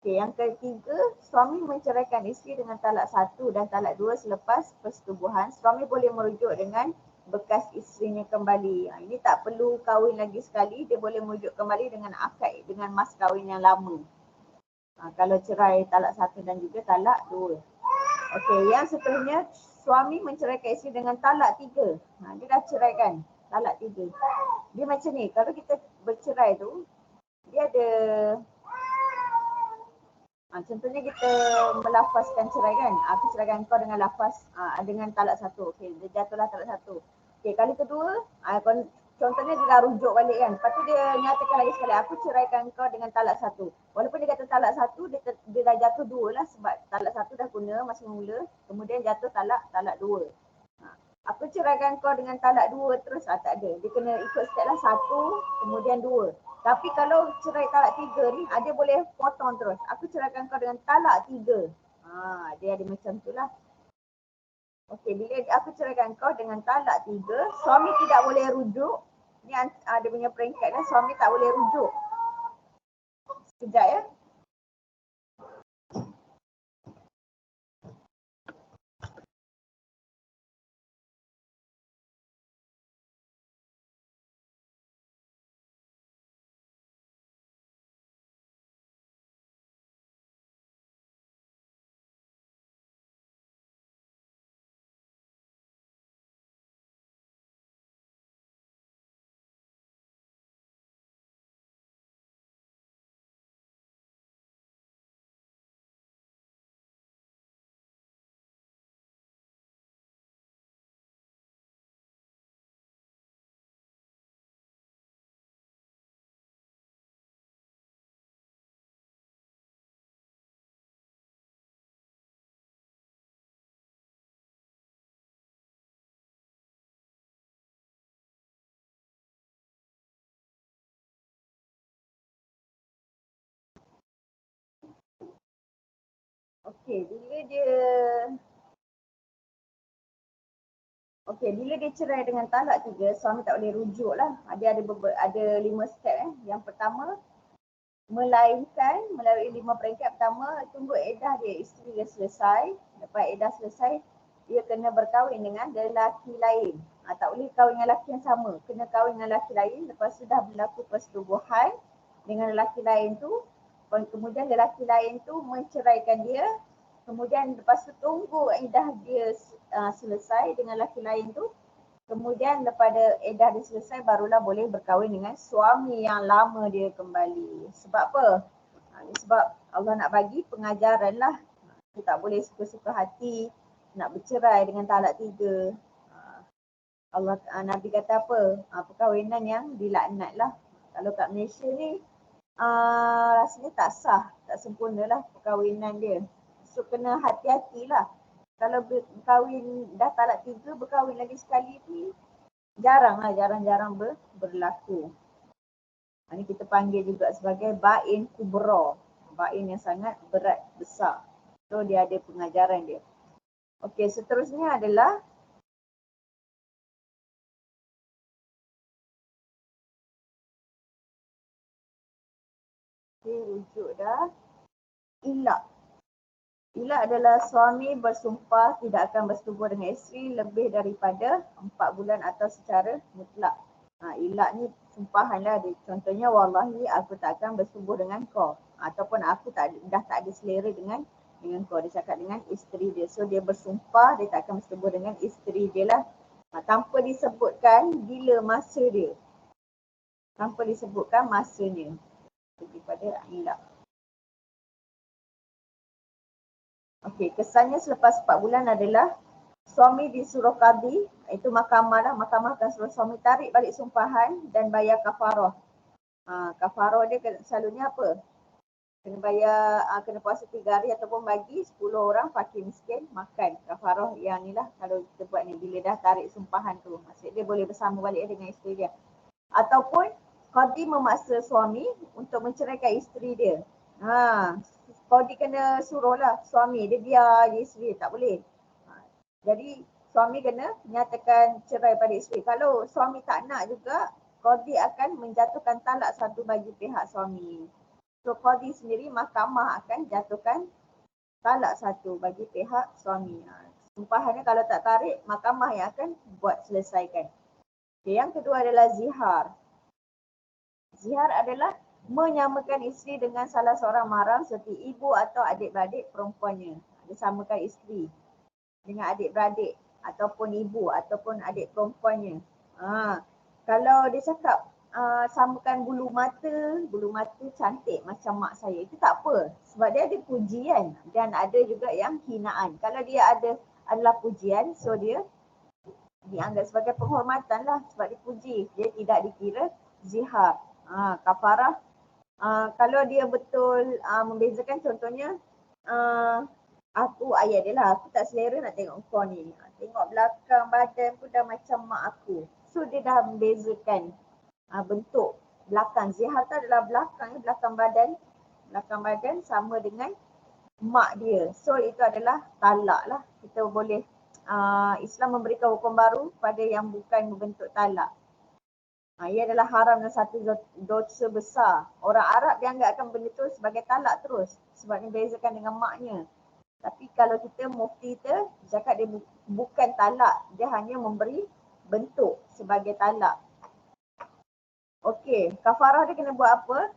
Okey, yang ketiga, suami menceraikan isteri dengan talak 1 dan talak 2 selepas persetubuhan. Suami boleh merujuk dengan bekas isterinya kembali. Ini tak perlu kahwin lagi sekali, dia boleh merujuk kembali dengan akad, dengan mas kahwin yang lama. Kalau cerai talak 1 dan juga talak 2. Okey, yang seterusnya suami menceraikan isteri dengan talak 3. Dia dah ceraikan talak 3. Dia macam ni, kalau kita bercerai tu, dia ada contohnya kita melafazkan cerai kan. Aku ceraikan kau dengan lafaz dengan talak 1. Okey, dia jatuhlah talak 1. Okey, kali kedua, contohnya dia dah rujuk balik kan. Lepas tu dia nyatakan lagi sekali, aku ceraikan kau dengan talak 1. Walaupun dia kata talak 1, dia dah jatuh 2 lah sebab talak 1 dah guna masa mula. Kemudian jatuh talak 2. Aku ceraikan kau dengan talak 2 terus, tak ada. Dia kena ikut step lah 1, kemudian 2. Tapi kalau cerai talak 3 ni, dia boleh potong terus. Aku ceraikan kau dengan talak 3. Dia ada macam tu lah. Okey, bila aku ceraikan kau dengan talak 3, suami tidak boleh rujuk. Ni dia punya peringkat lah, suami tak boleh rujuk. Sekejap ya. bila dia cerai dengan talak 3, suami tak boleh rujuk lah. Dia ada 5 step. Yang pertama, melahirkan melalui 5 peringkat. Pertama, tunggu edah dia, isteri dia selesai. Lepas edah selesai, dia kena berkahwin dengan lelaki lain. Tak boleh kahwin dengan lelaki yang sama, kena kahwin dengan lelaki lain. Lepas sudah berlaku persetubuhan dengan lelaki lain tu, kemudian lelaki lain tu menceraikan dia. Kemudian lepas tu tunggu edah dia selesai dengan lelaki lain tu. Kemudian daripada edah dia selesai, barulah boleh berkahwin dengan suami yang lama dia kembali. Sebab apa? Sebab Allah nak bagi pengajaran lah. Kita tak boleh suka-suka hati nak bercerai dengan talak 3. Allah, Nabi kata apa? Perkahwinan yang dilaknat lah. Kalau kat Malaysia ni rasanya tak sah, tak sempurna lah perkahwinan dia. So kena hati-hatilah. Kalau berkahwin dah talak 3, berkahwin lagi sekali ni jarang berlaku. Ini kita panggil juga sebagai ba'in kubra. Ba'in yang sangat berat, besar. So dia ada pengajaran dia. Okey, seterusnya adalah rujuk dah. Ilak. Ilak adalah suami bersumpah tidak akan bersetubuh dengan isteri lebih daripada 4 bulan atau secara mutlak. Ilak ni sumpahan lah. Contohnya, wallahi aku tak akan bersetubuh dengan kau. Ataupun aku dah tak ada selera dengan kau. Dia cakap dengan isteri dia. So dia bersumpah dia tak akan bersetubuh dengan isteri dia lah. Tanpa disebutkan bila masa dia. Tanpa disebutkan masanya. Daripada ilak. Okey, kesannya selepas 4 bulan adalah suami disuruh qadhi, itu mahkamah lah. Mahkamah akan suruh suami tarik balik sumpahan dan bayar kafarah. Kafarah dia selalunya apa? Kena bayar, kena puasa 3 hari ataupun bagi 10 orang fakir miskin makan. Kafarah yang ni lah kalau kita buat ni bila dah tarik sumpahan tu. Maksud dia boleh bersama balik dengan isteri dia. Ataupun qadhi memaksa suami untuk menceraikan isteri dia. Qadhi kena suruh lah suami, dia biar je isteri, tak boleh. Jadi suami kena nyatakan cerai pada isteri. Kalau suami tak nak juga, qadhi akan menjatuhkan talak 1 bagi pihak suami. So qadhi sendiri, mahkamah akan jatuhkan talak 1 bagi pihak suami. Sumpahannya kalau tak tarik, mahkamah yang akan buat selesaikan. Okay, yang kedua adalah zihar. Zihar adalah menyamakan isteri dengan salah seorang mahram seperti ibu atau adik-beradik perempuannya. Dia samakan isteri dengan adik-beradik ataupun ibu ataupun adik perempuannya. Kalau dia cakap samakan bulu mata cantik macam mak saya, itu tak apa. Sebab dia ada pujian dan ada juga yang hinaan. Kalau dia adalah pujian, so dia dianggap sebagai penghormatan lah sebab dipuji. Dia tidak dikira zihar. Kafarah. Kalau dia betul membezakan, contohnya aku ayah dia lah, aku tak selera nak tengok kau ni. Tengok belakang badan pun dah macam mak aku. So dia dah membezakan bentuk belakang. Zihar tu adalah belakang badan sama dengan mak dia. So itu adalah talak lah. Kita boleh, Islam memberikan hukum baru pada yang bukan berbentuk talak. Ia adalah haram dan satu dosa besar. Orang Arab dia anggapkan benda tu sebagai talak terus. Sebab dia bezakan dengan maknya. Tapi kalau kita mufti kita cakap dia bukan talak. Dia hanya memberi bentuk sebagai talak. Okey, kafarah dia kena buat apa?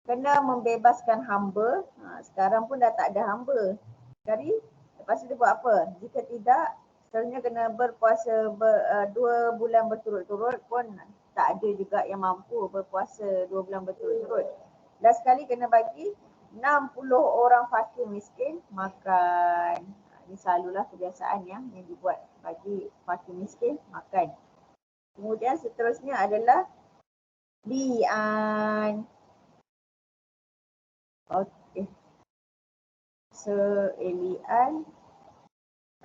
Kena membebaskan hamba. Sekarang pun dah tak ada hamba. Jadi lepas tu dia buat apa? Jika tidak, sebenarnya kena berpuasa 2 bulan berturut-turut pun tak ada juga yang mampu berpuasa 2 bulan berturut-turut. Last sekali kena bagi 60 orang fakir miskin makan. Ini selalulah kebiasaan yang dibuat, bagi fakir miskin makan. Kemudian seterusnya adalah li'an. Okey. Li'an.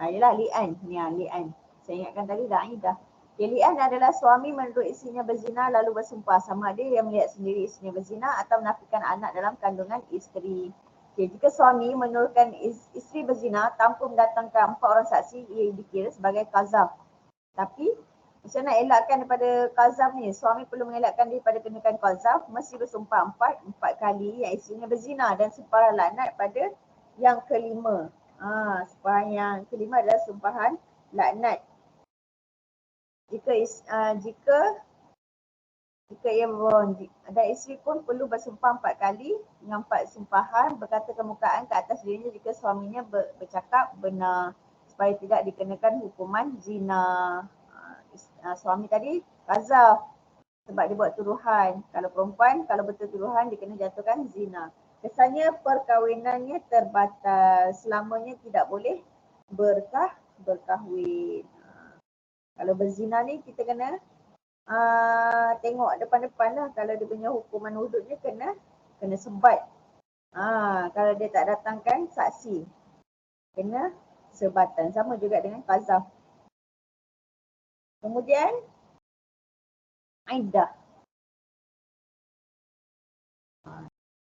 Ialah li'an. Ni li'an. Saya ingatkan tadi dah. Li'an adalah suami menuduh isterinya berzina lalu bersumpah. Sama ada yang melihat sendiri isterinya berzina atau menafikan anak dalam kandungan isteri. Okey, jika suami menurunkan isteri berzina tanpa mendatangkan 4 orang saksi, ia dikira sebagai qazaf. Tapi macam nak elakkan daripada qazaf ni? Suami perlu mengelakkan daripada kenakan qazaf, mesti bersumpah 4 kali yang isterinya berzina dan sumpah laknat pada yang kelima. Sumpahan yang kelima adalah sumpahan laknat. Jika ia dan isteri pun perlu bersumpah 4 kali dengan 4 sumpahan berkata kemukaan ke atas dirinya jika suaminya bercakap benar supaya tidak dikenakan hukuman zina. Suami tadi qazaf sebab dia buat tuduhan. Kalau perempuan, kalau betul tuduhan dia kena jatuhkan zina. Kesannya perkahwinannya terbatas, selamanya tidak boleh berkahwin. Kalau berzina ni kita kena tengok depan-depan lah. Kalau dia punya hukuman hududnya kena sebat. Kalau dia tak datangkan saksi, kena sebatan. Sama juga dengan qazaf. Kemudian iddah.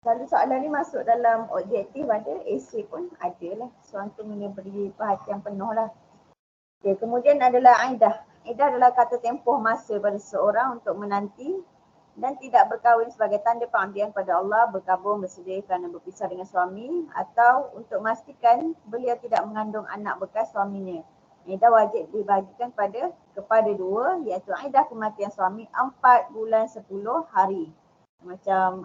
Kalau soalan ni masuk dalam objektif ada, esei pun ada lah. Soalan tu kena beri perhatian penuh lah. Okay, kemudian adalah iddah. Iddah adalah kata tempoh masa pada seseorang untuk menanti dan tidak berkahwin sebagai tanda pengabdian pada Allah, berkabung, bersedia kerana berpisah dengan suami atau untuk memastikan beliau tidak mengandung anak bekas suaminya. Iddah wajib dibagikan kepada dua, iaitu iddah kematian suami 4 bulan 10 hari. Macam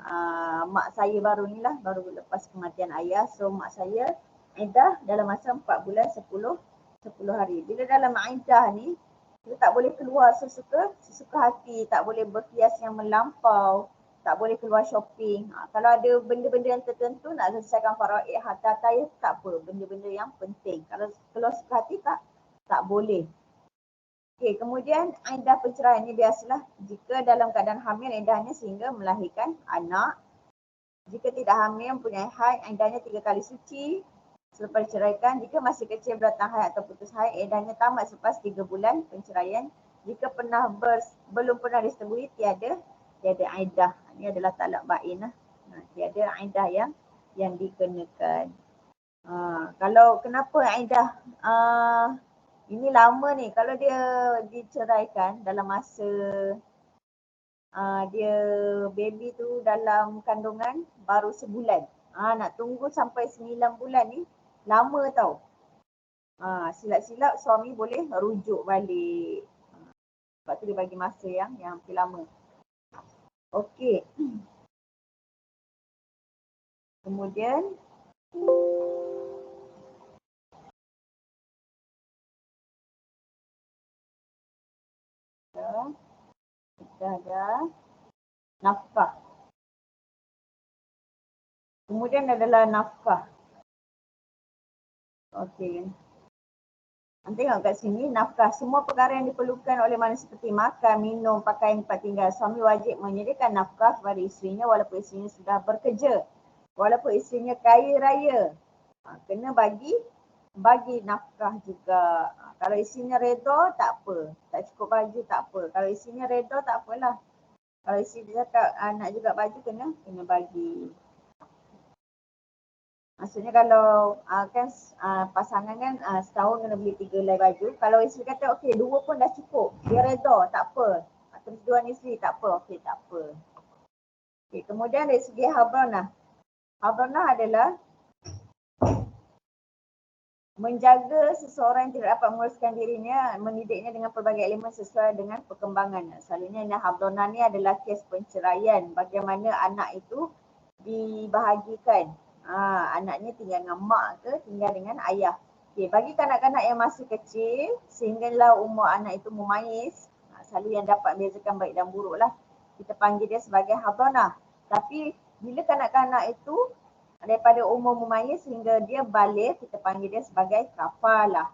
mak saya baru ni lah, baru lepas kematian ayah. So mak saya iddah dalam masa 4 bulan 10 hari. Bila dalam iddah ni, kita tak boleh keluar sesuka hati, tak boleh berhias yang melampau, tak boleh keluar shopping. Kalau ada benda-benda yang tertentu nak selesaikan faraid harta ya tak apa, benda-benda yang penting. Kalau keluar suka hati tak boleh. Okey, kemudian iddah perceraian ni biasalah jika dalam keadaan hamil iddahnya sehingga melahirkan anak. Jika tidak hamil mempunyai haid, iddahnya 3 kali suci. Selepas diceraikan, jika masih kecil datang haid atau putus haid, iddahnya tamat selepas 3 bulan perceraian. Jika belum pernah disetubui, tiada iddah. Ini adalah talak bain lah. Tiada iddah yang dikenakan. Kalau kenapa iddah ini lama ni, kalau dia diceraikan dalam masa dia baby tu dalam kandungan baru sebulan. Nak tunggu sampai 9 bulan ni lama tau. Silap-silap suami boleh rujuk balik. Sebab tu dia bagi masa yang hampir lama. Okey. Kemudian kita ada nafkah. Kemudian adalah nafkah. Okey. Tengok kat sini, nafkah. Semua perkara yang diperlukan oleh manusia seperti makan, minum, pakaian, tempat tinggal. Suami wajib menyediakan nafkah kepada isterinya walaupun isterinya sudah bekerja. Walaupun isterinya kaya raya. Kena bagi nafkah juga. Kalau isterinya redha, tak apa. Tak cukup baju, tak apa. Kalau isterinya redha, tak apalah. Kalau isteri dia cakap nak juga baju, kena bagi. Maksudnya kalau kan pasangan kan setahun kena beli 3 helai baju. Kalau isteri kata okey 2 pun dah cukup, dia redha, tak apa. Persetujuan isteri tak apa, okey tak apa. Okey, kemudian dari segi habranah. Habranah adalah menjaga seseorang yang tidak dapat menguruskan dirinya, mendidiknya dengan pelbagai elemen sesuai dengan perkembangan. Selalunya habranah ni adalah kes perceraian. Bagaimana anak itu dibahagikan. Anaknya tinggal dengan mak ke tinggal dengan ayah. Okay, bagi kanak-kanak yang masih kecil sehinggalah umur anak itu memayis, selalu yang dapat membezakan baik dan buruk lah. Kita panggil dia sebagai habranah. Tapi bila kanak-kanak itu daripada umur memayis sehingga dia balik, kita panggil dia sebagai kafalah.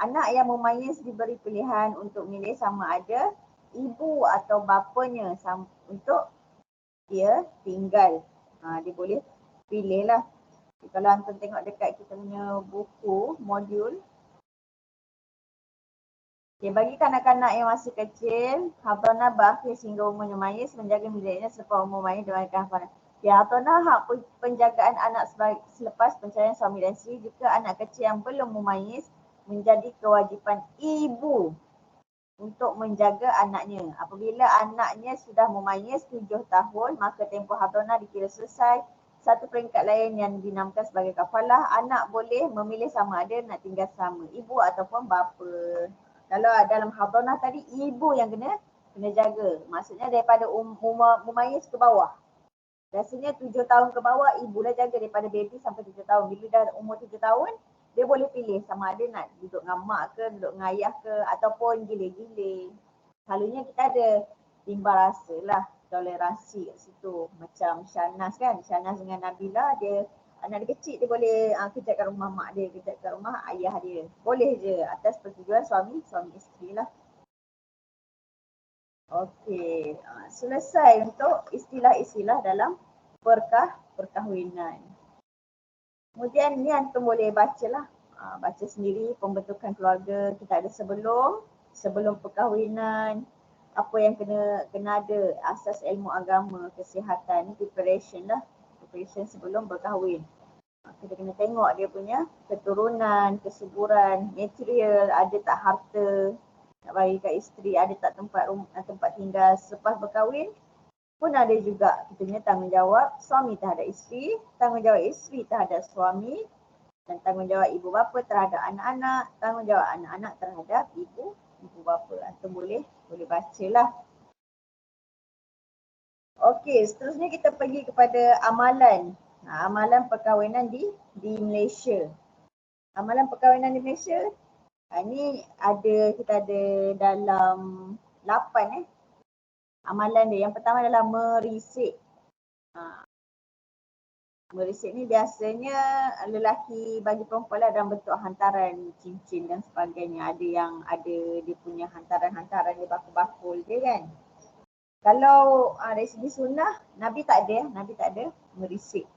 Anak yang memayis diberi pilihan untuk milih sama ada ibu atau bapanya untuk dia tinggal. Dia boleh pilih lah. Kalau antum tengok dekat kita punya buku, modul. Okay, bagi kanak-kanak yang masih kecil, habranah berakhir sehingga umurnya mayis, menjaga miliknya selepas umur mayis dengan habranah. Ya, Hartonah hak penjagaan anak selepas perceraian suami dan isteri jika anak kecil yang belum mumayyiz menjadi kewajipan ibu untuk menjaga anaknya. Apabila anaknya sudah mumayyiz 7 tahun, maka tempoh Hartonah dikira selesai. Satu peringkat lain yang dinamakan sebagai kafalah, anak boleh memilih sama ada nak tinggal sama ibu ataupun bapa. Kalau dalam Hartonah tadi, ibu yang kena jaga. Maksudnya daripada umur mumayyiz ke bawah. Biasanya 7 tahun ke bawah, ibu dah jaga daripada baby sampai 7 tahun. Bila dah umur 7 tahun, dia boleh pilih sama ada nak duduk dengan mak ke, duduk dengan ayah ke, ataupun gile-gile. Selalunya kita ada timbal rasa lah, toleransi kat situ. Macam Shahnaz kan, Shahnaz dengan Nabila, dia anak dia kecil, dia boleh kejap kat rumah mak dia, kejap kat rumah ayah dia. Boleh je atas persetujuan suami isteri lah. Okey, selesai untuk istilah-istilah dalam perkahwinan. Kemudian ni antum boleh bacalah, baca sendiri pembentukan keluarga kita ada sebelum perkahwinan, apa yang kena ada, asas ilmu agama, kesihatan, ni preparation lah, preparation sebelum berkahwin. Kita kena tengok dia punya keturunan, kesuburan, material, ada tak harta nak bagi kat isteri, ada tak tempat tinggal selepas berkahwin. Pun ada juga kita punya tanggungjawab suami terhadap isteri, tanggungjawab isteri terhadap suami, dan tanggungjawab ibu bapa terhadap anak-anak, tanggungjawab anak-anak terhadap ibu bapa. Antum boleh bacalah. Okey, seterusnya kita pergi kepada amalan. Amalan perkahwinan di Malaysia. Amalan perkahwinan di Malaysia, ni kita ada dalam 8 amalan dia. Yang pertama adalah merisik. Merisik ni biasanya lelaki bagi perempuan lah dalam bentuk hantaran cincin dan sebagainya. Ada yang ada dia punya hantaran-hantaran dia bakul-bakul dia kan. Kalau dari segi sunnah, Nabi tak ada merisik.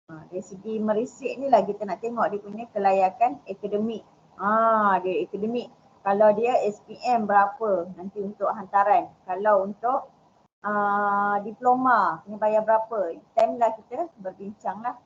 Dari segi merisik ni lah kita nak tengok dia punya kelayakan akademik. Dia akademik. Kalau dia SPM berapa nanti untuk hantaran. Kalau untuk diploma kena bayar berapa. Time lah kita berbincang lah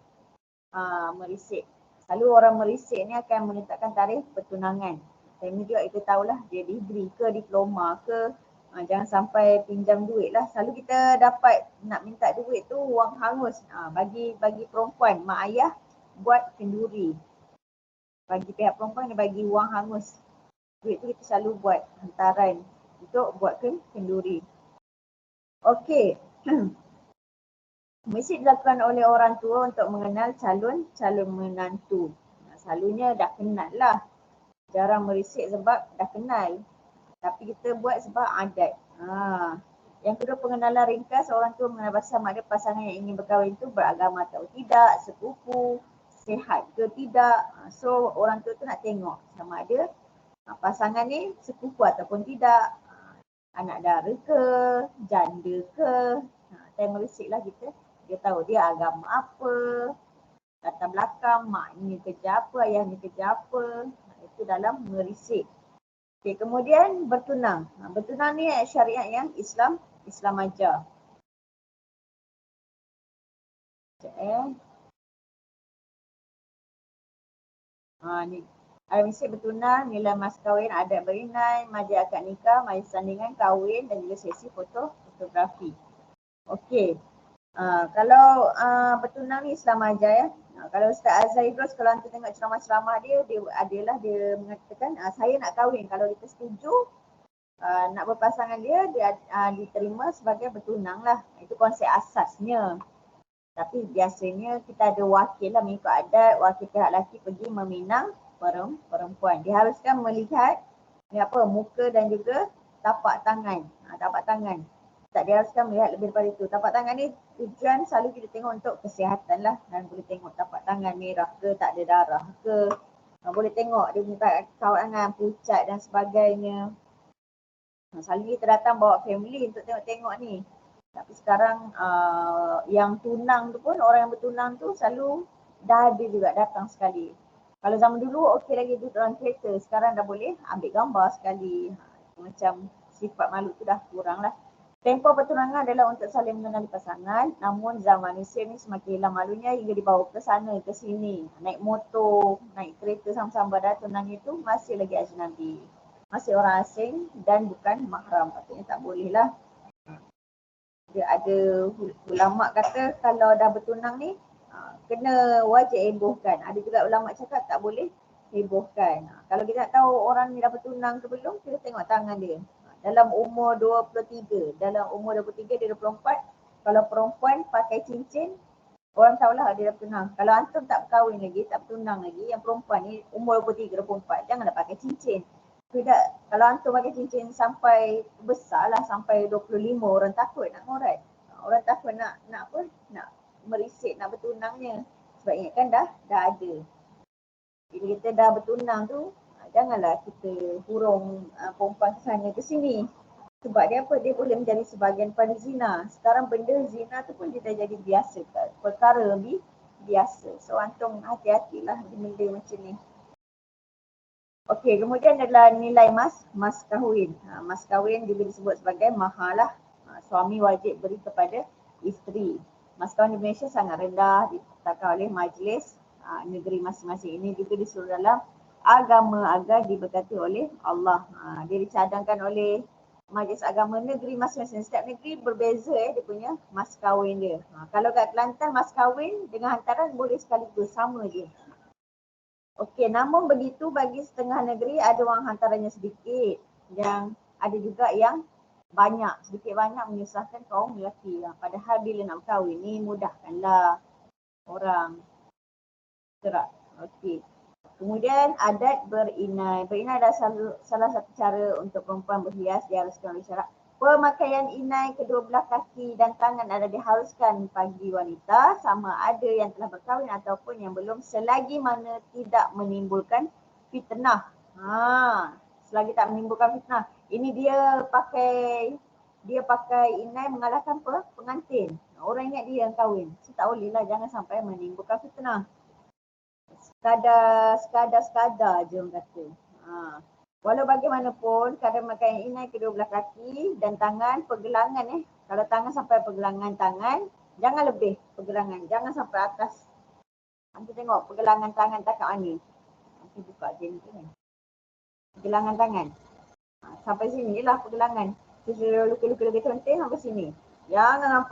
merisik. Selalu orang merisik ni akan menetapkan tarikh pertunangan. Time ni juga kita tahulah dia degree ke diploma ke. Jangan sampai pinjam duit lah. Selalu kita dapat nak minta duit tu wang hangus. Bagi perempuan, mak ayah buat kenduri. Bagi pihak perempuan dia bagi wang hangus. Duit tu kita selalu buat hantaran untuk buatkan kenduri. Okey. Mesti dilakukan oleh orang tua untuk mengenal calon menantu. Selalunya dah kenal lah. Jarang merisik sebab dah kenal. Tapi kita buat sebab adat. Yang kedua, pengenalan ringkas. Orang tua mengenal sama ada pasangan yang ingin berkahwin itu beragama atau tidak, sepupu, sihat ke tidak. So orang tua tu nak tengok sama ada pasangan ni sepupu ataupun tidak, anak dara ke, janda ke. Time merisik lah kita. Dia tahu dia agama apa, latar belakang, maknya kerja apa, ayahnya kerja apa. Itu dalam merisik. Okay, kemudian bertunang. Bertunang ni syariat yang Islam ajar. Ni Al-Misik bertunang, nilai mas kahwin, adat berinan, majlis akad nikah, majlis sandingan, kahwin dan juga sesi fotografi. Okey. Kalau bertunang ni Islam ajar ya. Kalau Ustaz Azhar Idrus, kalau anda tengok ceramah-ceramah dia mengatakan saya nak kahwin. Kalau kita setuju nak berpasangan dia diterima sebagai bertunang lah. Itu konsep asasnya. Tapi biasanya kita ada wakil lah mengikut adat, wakil pihak lelaki pergi meminang perempuan. Diharuskan melihat muka dan juga tapak tangan. Tak diharuskan melihat lebih daripada itu. Tapak tangan ni tujuan selalu kita tengok untuk kesihatan lah. Dan boleh tengok tapak tangan merah ke, tak ada darah ke. Boleh tengok dia punya kawat tangan pucat dan sebagainya. Selalu kita datang bawa family untuk tengok-tengok ni. Tapi sekarang yang tunang tu pun, orang yang bertunang tu selalu dah ada juga datang sekali. Kalau zaman dulu okey lagi duduk dalam kereta. Sekarang dah boleh ambil gambar sekali. Macam sifat malu tu dah kurang lah. Tempoh pertunangan adalah untuk saling mengenali pasangan, namun zaman manusia ni semakin hilang malunya hingga dibawa ke sana, ke sini. Naik motor, naik kereta sama-sama dah tunang itu masih lagi ajnabi. Masih orang asing dan bukan mahram. Patutnya tak boleh lah. Dia ada ulama kata kalau dah bertunang ni kena wajib hebohkan. Ada juga ulama cakap tak boleh hebohkan. Kalau kita nak tahu orang ni dah bertunang ke belum, kita tengok tangan dia. Dalam umur 23, dalam umur 23 dia 24. Kalau perempuan pakai cincin, orang tahulah dia dah bertunang. Kalau antum tak berkahwin lagi, tak bertunang lagi, yang perempuan ni umur 23, 24, janganlah pakai cincin. Tidak, kalau antum pakai cincin sampai besar lah, sampai 25, orang takut nak ngorat. Orang takut nak apa? Nak merisik, nak bertunangnya. Sebab ingatkan dah ada. Bila kita dah bertunang tu, janganlah kita hurung perempuan ke sana ke sini. Sebab dia apa? Dia boleh menjadi sebahagian pada zina. Sekarang benda zina tu pun dia dah jadi biasa. Perkara lebih biasa. So antum hati-hatilah benda macam ni. Okey, kemudian adalah nilai mas kahwin. Mas kahwin juga disebut sebagai mahar lah. Suami wajib beri kepada isteri. Mas kahwin di Malaysia sangat rendah, ditetapkan oleh majlis negeri masing-masing. Ini juga disuruh dalam agama agar diberkati oleh Allah. Dia dicadangkan oleh majlis agama negeri masing-masing. Setiap negeri berbeza dia punya mas kahwin dia. Kalau kat Kelantan mas kahwin dengan hantaran boleh sekaligus, sama je. Okey, namun begitu bagi setengah negeri ada wang hantarannya sedikit. Yang ada juga yang banyak, sedikit banyak menyusahkan kaum lelaki. Padahal bila nak berkahwin ni mudahkanlah orang. Gerak. Okey. Kemudian adat berinai. Berinai adalah salah satu cara untuk perempuan berhias diharuskan oleh syarak. Pemakaian inai kedua belah kaki dan tangan adalah diharuskan bagi wanita sama ada yang telah berkahwin ataupun yang belum selagi mana tidak menimbulkan fitnah. Selagi tak menimbulkan fitnah. Ini dia pakai inai mengalahkan pengantin. Orang ingat dia yang kahwin. So tak boleh lah, jangan sampai menimbulkan fitnah. Sekadar je orang kata. Walau bagaimanapun, kadar memakai inai kedua belah kaki dan tangan, pergelangan Kalau tangan sampai pergelangan tangan, jangan lebih pergelangan, jangan sampai atas. Nanti tengok pergelangan tangan tak kat mana. Nanti buka je ni kan. Pergelangan tangan. Sampai sini je lah pergelangan. Luka-luka penting sampai sini. Jangan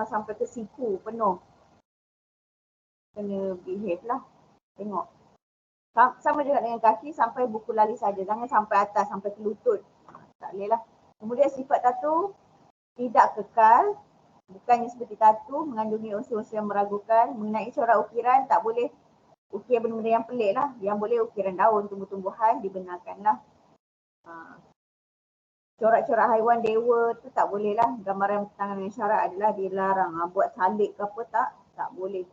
sampai ke siku penuh. Kena behave lah. Tengok. Sama juga dengan kaki sampai buku lali saja. Jangan sampai atas, sampai ke lutut. Tak boleh lah. Kemudian sifat tatu tidak kekal. Bukannya seperti tatu mengandungi unsur-unsur yang meragukan. Mengenai corak ukiran tak boleh ukir benda-benda yang pelik lah. Yang boleh ukiran daun, tumbuh-tumbuhan dibenarkan lah. Corak-corak haiwan dewa tu tak boleh lah. Gambaran bertentangan dengan syarat adalah dilarang. Buat salib ke apa tak boleh.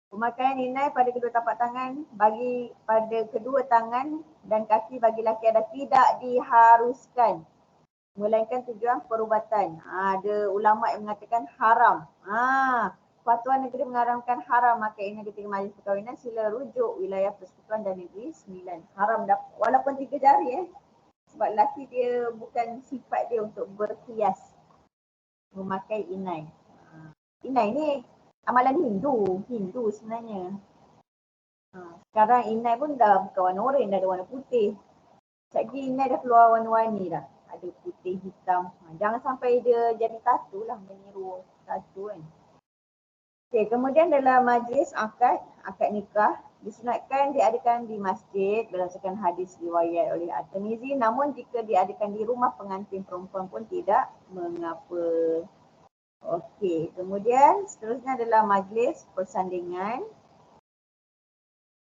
Pemakaian inai pada kedua tapak tangan bagi pada kedua tangan dan kaki bagi lelaki adalah tidak diharuskan. Melainkan tujuan perubatan. Ada ulama yang mengatakan haram. Fatwa negeri mengharamkan haram memakai inai ketika majlis perkahwinan. Sila rujuk wilayah persekutuan dan negeri 9. Haram walaupun 3 jari Sebab lelaki dia bukan sifat dia untuk berhias memakai inai. Inai ni amalan Hindu sebenarnya. Sekarang inai pun dah bukan warna oranye, dah ada warna putih. Sekejap inai dah keluar warna-warni dah. Ada putih, hitam. Jangan sampai dia jadi tatu lah, meniru tatu kan. Okay, kemudian dalam majlis akad nikah disunatkan diadakan di masjid berdasarkan hadis riwayat oleh At-Tirmizi. Namun jika diadakan di rumah pengantin perempuan pun tidak mengapa. Okey, kemudian seterusnya adalah majlis persandingan.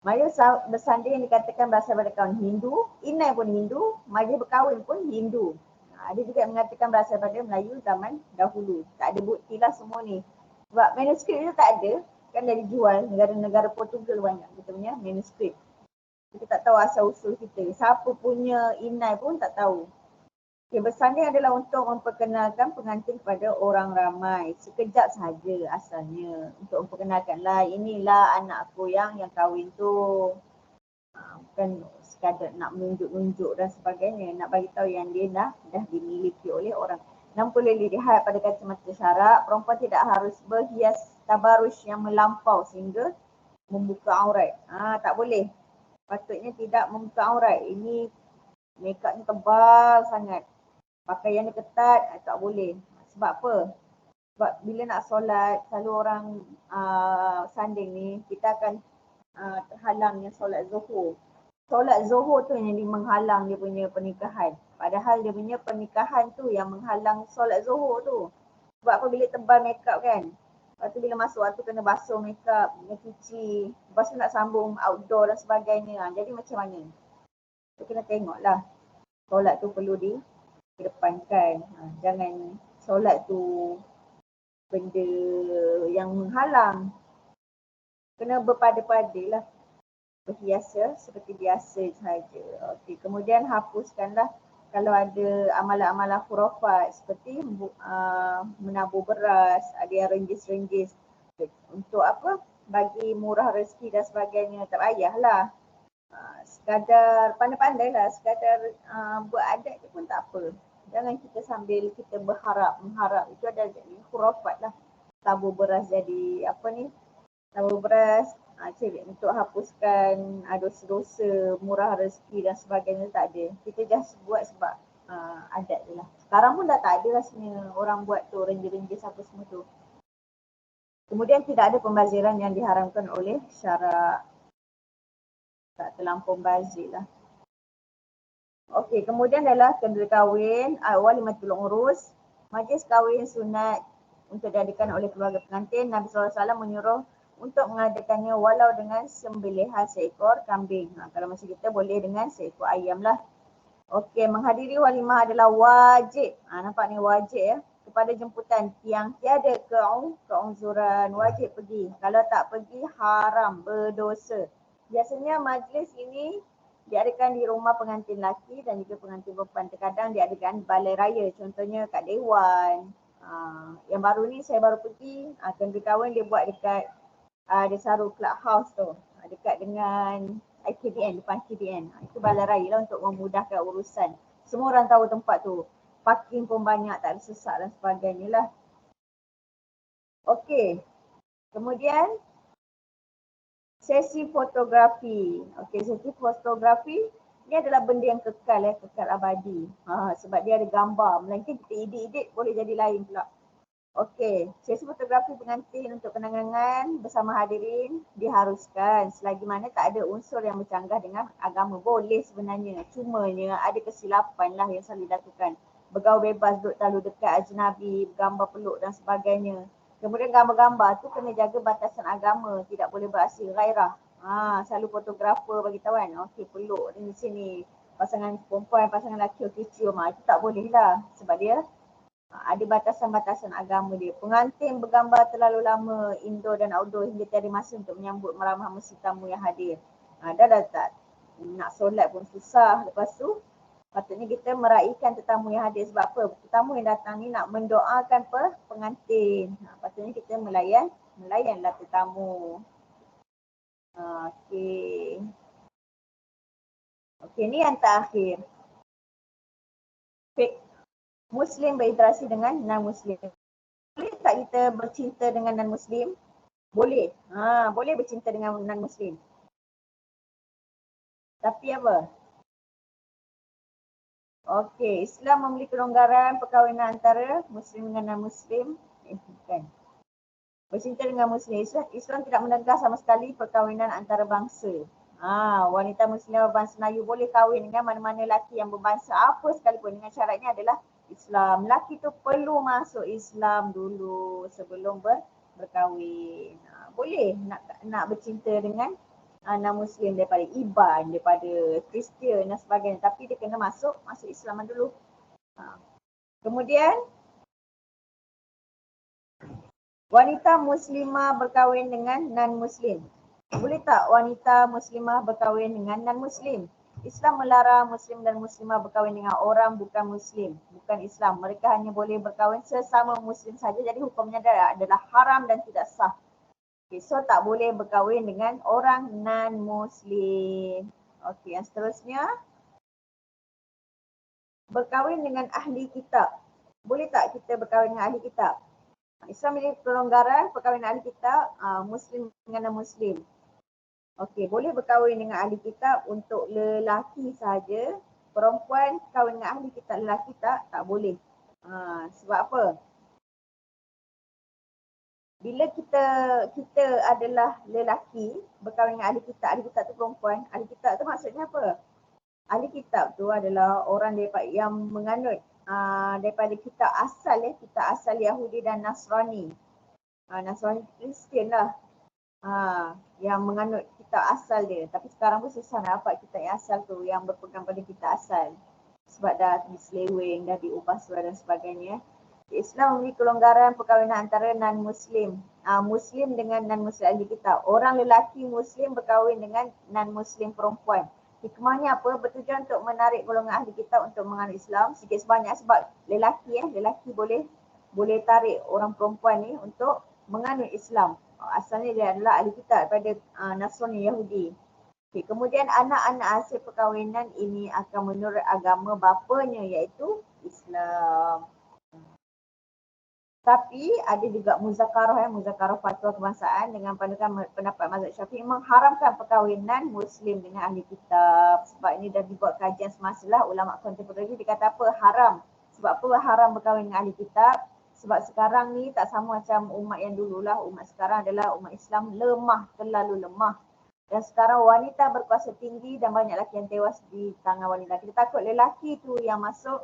Majlis bersanding yang dikatakan berasal dari kaum Hindu, inai pun Hindu, majlis berkahwin pun Hindu. Ada juga yang mengatakan berasal daripada Melayu zaman dahulu. Tak ada bukti lah semua ni. Sebab manuskrip itu tak ada, kan dah dijual negara-negara Portugal banyak kita punya manuskrip. Kita tak tahu asal usul kita. Siapa punya inai pun tak tahu. Okay, bersanding adalah untuk memperkenalkan pengantin kepada orang ramai. Sekejap sahaja asalnya. Untuk memperkenalkanlah, inilah anak aku yang kahwin tu. Bukan sekadar nak menunjuk-nunjuk dan sebagainya. Nak bagi tahu yang dia dah dimiliki oleh orang. Dan boleh dilihat pada kacamata syarak, perempuan tidak harus berhias tabarus yang melampau sehingga membuka aurat. Tak boleh. Patutnya tidak membuka aurat. Ini makeup ni tebal sangat. Pakaian ni ketat, tak boleh. Sebab apa? Sebab bila nak solat, selalu orang sanding ni, kita akan terhalangnya solat zuhur. Solat zuhur tu yang menghalang dia punya pernikahan. Padahal dia punya pernikahan tu yang menghalang solat zuhur tu. Sebab apa bila tebal makeup kan. Lepas tu bila masuk waktu kena basuh makeup, kena cuci. Lepas tu nak sambung outdoor dan sebagainya. Jadi macam mana? Tu kena tengok lah. Solat tu perlu dikedepankan. Jangan solat tu benda yang menghalang. Kena berpada-pada lah. Berhiasa seperti biasa sahaja. Okey, kemudian hapuskanlah kalau ada amalan-amalan khurafat seperti menabur beras, ada yang renggis-renggis. Untuk apa? Bagi murah rezeki dan sebagainya. Tak payahlah. Sekadar pandai-pandai lah. Sekadar buat adat tu pun tak apa. Jangan kita sambil kita mengharap. Itu ada khurafat lah. Tabur beras jadi apa ni? Tabur beras untuk hapuskan dosa-dosa, murah rezeki dan sebagainya tak ada. Kita just buat sebab adat je lah. Sekarang pun dah tak ada rasanya orang buat tu, renggis-renggis apa semua tu. Kemudian tidak ada pembaziran yang diharamkan oleh syarak. Tak terlampau bazir lah. Okey, kemudian adalah kendera kahwin, walimatul urus. Majlis kahwin sunat untuk diadakan oleh keluarga pengantin. Nabi SAW menyuruh untuk mengadakannya walau dengan sembelihan seekor kambing. Kalau masih kita boleh dengan seekor ayam lah. Okey, menghadiri walimah adalah wajib. Nampak ni wajib ya. Kepada jemputan yang tiada keungzuran wajib pergi. Kalau tak pergi haram, berdosa. Biasanya majlis ini diadakan di rumah pengantin lelaki dan juga pengantin perempuan. Terkadang diadakan balai raya. Contohnya kat Dewan. Yang baru ni saya baru pergi. Kendera kahwin dia buat dekat Desaru Clubhouse tu, dekat dengan IKBN, depan IKBN. Itu balai raya lah untuk memudahkan urusan. Semua orang tahu tempat tu. Parking pun banyak, tak ada sesak dan sebagainya lah. Okey. Kemudian sesi fotografi. Okey, sesi fotografi ni adalah benda yang kekal ya, kekal abadi. Sebab dia ada gambar. Melainkan kita edit-edit boleh jadi lain pula. Okey, sesi fotografi pengantin untuk kenangan bersama hadirin diharuskan selagi mana tak ada unsur yang bercanggah dengan agama. Boleh sebenarnya, cumanya ada kesilapan lah yang selalu dilakukan. Bergaul bebas, duduk terlalu dekat ajnabi, bergambar peluk dan sebagainya. Kemudian gambar-gambar tu kena jaga batasan agama, tidak boleh beraksi ghairah. Selalu fotografer bagi tahu kan, okey peluk di sini. Pasangan perempuan, pasangan lelaki, okey cium. Itu tak boleh lah sebab dia ada batasan-batasan agama dia. Pengantin bergambar terlalu lama indoor dan outdoor hingga tiada masa untuk menyambut meramah mesti tamu yang hadir. Dah tak nak solat pun susah. Lepas tu patutnya kita meraihkan tetamu yang hadir. Sebab apa? Tetamu yang datang ni nak mendoakan pengantin. Patutnya kita melayanlah tetamu. Okey. Okey, ni yang terakhir. Muslim berinteraksi dengan non-Muslim. Boleh tak kita bercinta dengan non-Muslim? Boleh. Boleh bercinta dengan non-Muslim. Tapi apa? Okey, Islam memberi kelonggaran perkahwinan antara Muslim dengan non-Muslim. Bukan. Bercinta dengan Muslim. Islam tidak menegah sama sekali perkahwinan antara bangsa. Wanita Muslim berbangsa Melayu boleh kahwin dengan mana-mana lelaki yang berbangsa apa sekalipun. Dengan syaratnya adalah Islam. Lelaki tu perlu masuk Islam dulu sebelum berkahwin. Boleh nak bercinta dengan non-Muslim daripada Iban, daripada Kristian dan sebagainya. Tapi dia kena masuk Islam dulu. Kemudian wanita Muslimah berkahwin dengan non-Muslim. Boleh tak wanita Muslimah berkahwin dengan non-Muslim? Islam melarang Muslim dan Muslimah berkahwin dengan orang bukan Muslim, bukan Islam. Mereka hanya boleh berkahwin sesama Muslim saja. Jadi hukumnya adalah haram dan tidak sah. Okay, so tak boleh berkahwin dengan orang non-Muslim. Okey, yang seterusnya. Berkahwin dengan ahli kitab. Boleh tak kita berkahwin dengan ahli kitab? Islam ini pelonggaran perkahwinan ahli kitab, Muslim dengan non-Muslim. Okey, boleh berkahwin dengan ahli kitab untuk lelaki sahaja. Perempuan kahwin dengan ahli kitab lelaki tak boleh. Sebab apa? Bila kita adalah lelaki berkahwin dengan ahli kitab tu perempuan, ahli kitab tu maksudnya apa? Ahli kitab tu adalah orang daripada yang menganut daripada kitab asal kitab asal Yahudi dan Nasrani. Nasrani Kristian lah. Yang menganut kitab asal dia. Tapi sekarang pun susah nak dapat kitab yang asal tu yang berpegang pada kitab asal. Sebab dah diseleweng, dah diubah dan sebagainya. Islam memberi kelonggaran perkahwinan antara non-Muslim. Muslim dengan non-Muslim ahli kitab. Orang lelaki Muslim berkahwin dengan non-Muslim perempuan. Hikmahnya apa? Bertujuan untuk menarik golongan ahli kitab untuk menganut Islam sikit sebanyak sebab lelaki boleh tarik orang perempuan ni untuk menganut Islam. Asalnya dia adalah ahli kitab daripada Nasrani Yahudi. Okay, kemudian anak-anak hasil perkahwinan ini akan menurut agama bapanya iaitu Islam. Tapi ada juga muzakarah fatwa kebangsaan dengan pandangan pendapat mazhab Syafi'i mengharamkan perkahwinan Muslim dengan ahli kitab. Sebab ini dah dibuat kajian semasa lah ulama kontemporari dia kata apa? Haram. Sebab apa haram berkahwin dengan ahli kitab? Sebab sekarang ni tak sama macam umat yang dululah. Umat sekarang adalah umat Islam lemah, terlalu lemah. Dan sekarang wanita berkuasa tinggi dan banyak lelaki yang tewas di tangan wanita. Kita takut lelaki tu yang masuk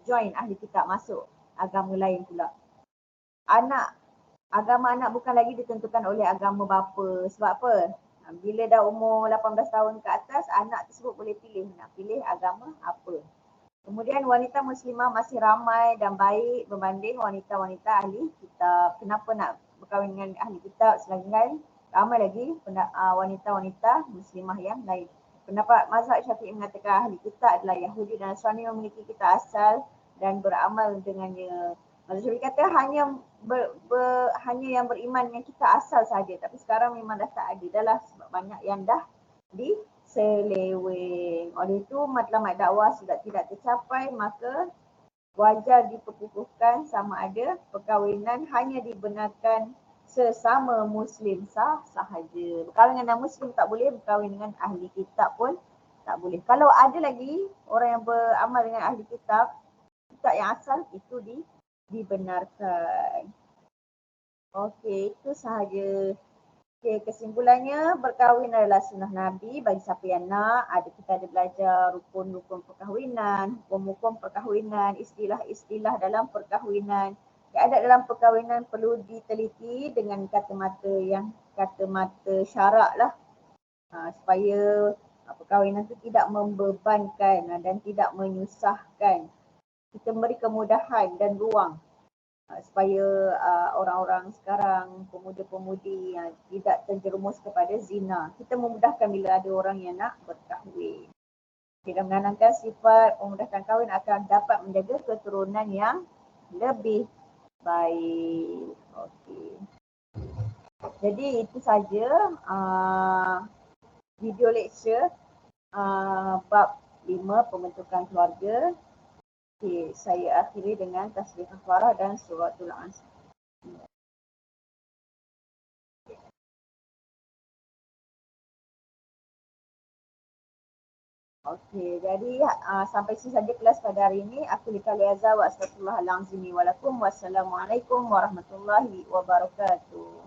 join ahli kitab, masuk agama lain pula. Agama anak bukan lagi ditentukan oleh agama bapa. Sebab apa? Bila dah umur 18 tahun ke atas, anak tersebut boleh pilih nak pilih agama apa. Kemudian wanita muslimah masih ramai dan baik berbanding wanita-wanita ahli kitab. Kenapa nak berkahwin dengan ahli kitab sedangkan ramai lagi wanita-wanita muslimah yang lain. Pendapat mazhab Syafi'i mengatakan ahli kitab adalah Yahudi dan Nasrani yang memiliki kitab asal dan beramal dengannya. Mazhab Syafi'i kata hanya yang beriman dengan kitab asal saja. Tapi sekarang memang dah tak ada dah lah sebab banyak yang dah diseleweng. Oleh itu matlamat dakwah sudah tidak tercapai maka wajar diperkukuhkan sama ada perkahwinan hanya dibenarkan sesama Muslim sahaja. Berkahwin dengan non-Muslim tak boleh, berkahwin dengan ahli kitab pun tak boleh. Kalau ada lagi orang yang beramal dengan ahli kitab yang asal itu dibenarkan. Okey, itu sahaja. Okey, kesimpulannya berkahwin adalah sunnah Nabi bagi siapa yang nak. Kita ada belajar rukun-rukun perkahwinan, hukum-hukum perkahwinan, istilah-istilah dalam perkahwinan. Keadaan dalam perkahwinan perlu diteliti dengan kata-mata syarak lah. Supaya perkahwinan itu tidak membebankan dan tidak menyusahkan. Kita beri kemudahan dan ruang supaya orang-orang sekarang, pemuda-pemudi tidak terjerumus kepada zina. Kita memudahkan bila ada orang yang nak berkahwin. Kita menanamkan sifat memudahkan kahwin akan dapat menjaga keturunan yang lebih baik. Okey. Jadi itu saja video lecture bab 5 pembentukan keluarga. Okay, saya akhiri dengan tasbih kafarah dan suratul Asr. Okey, jadi sampai sini saja kelas pada hari ini. Aku Lika Liaza wa astagfirullahalazim wa lakum. Wassalamualaikum warahmatullahi wabarakatuh.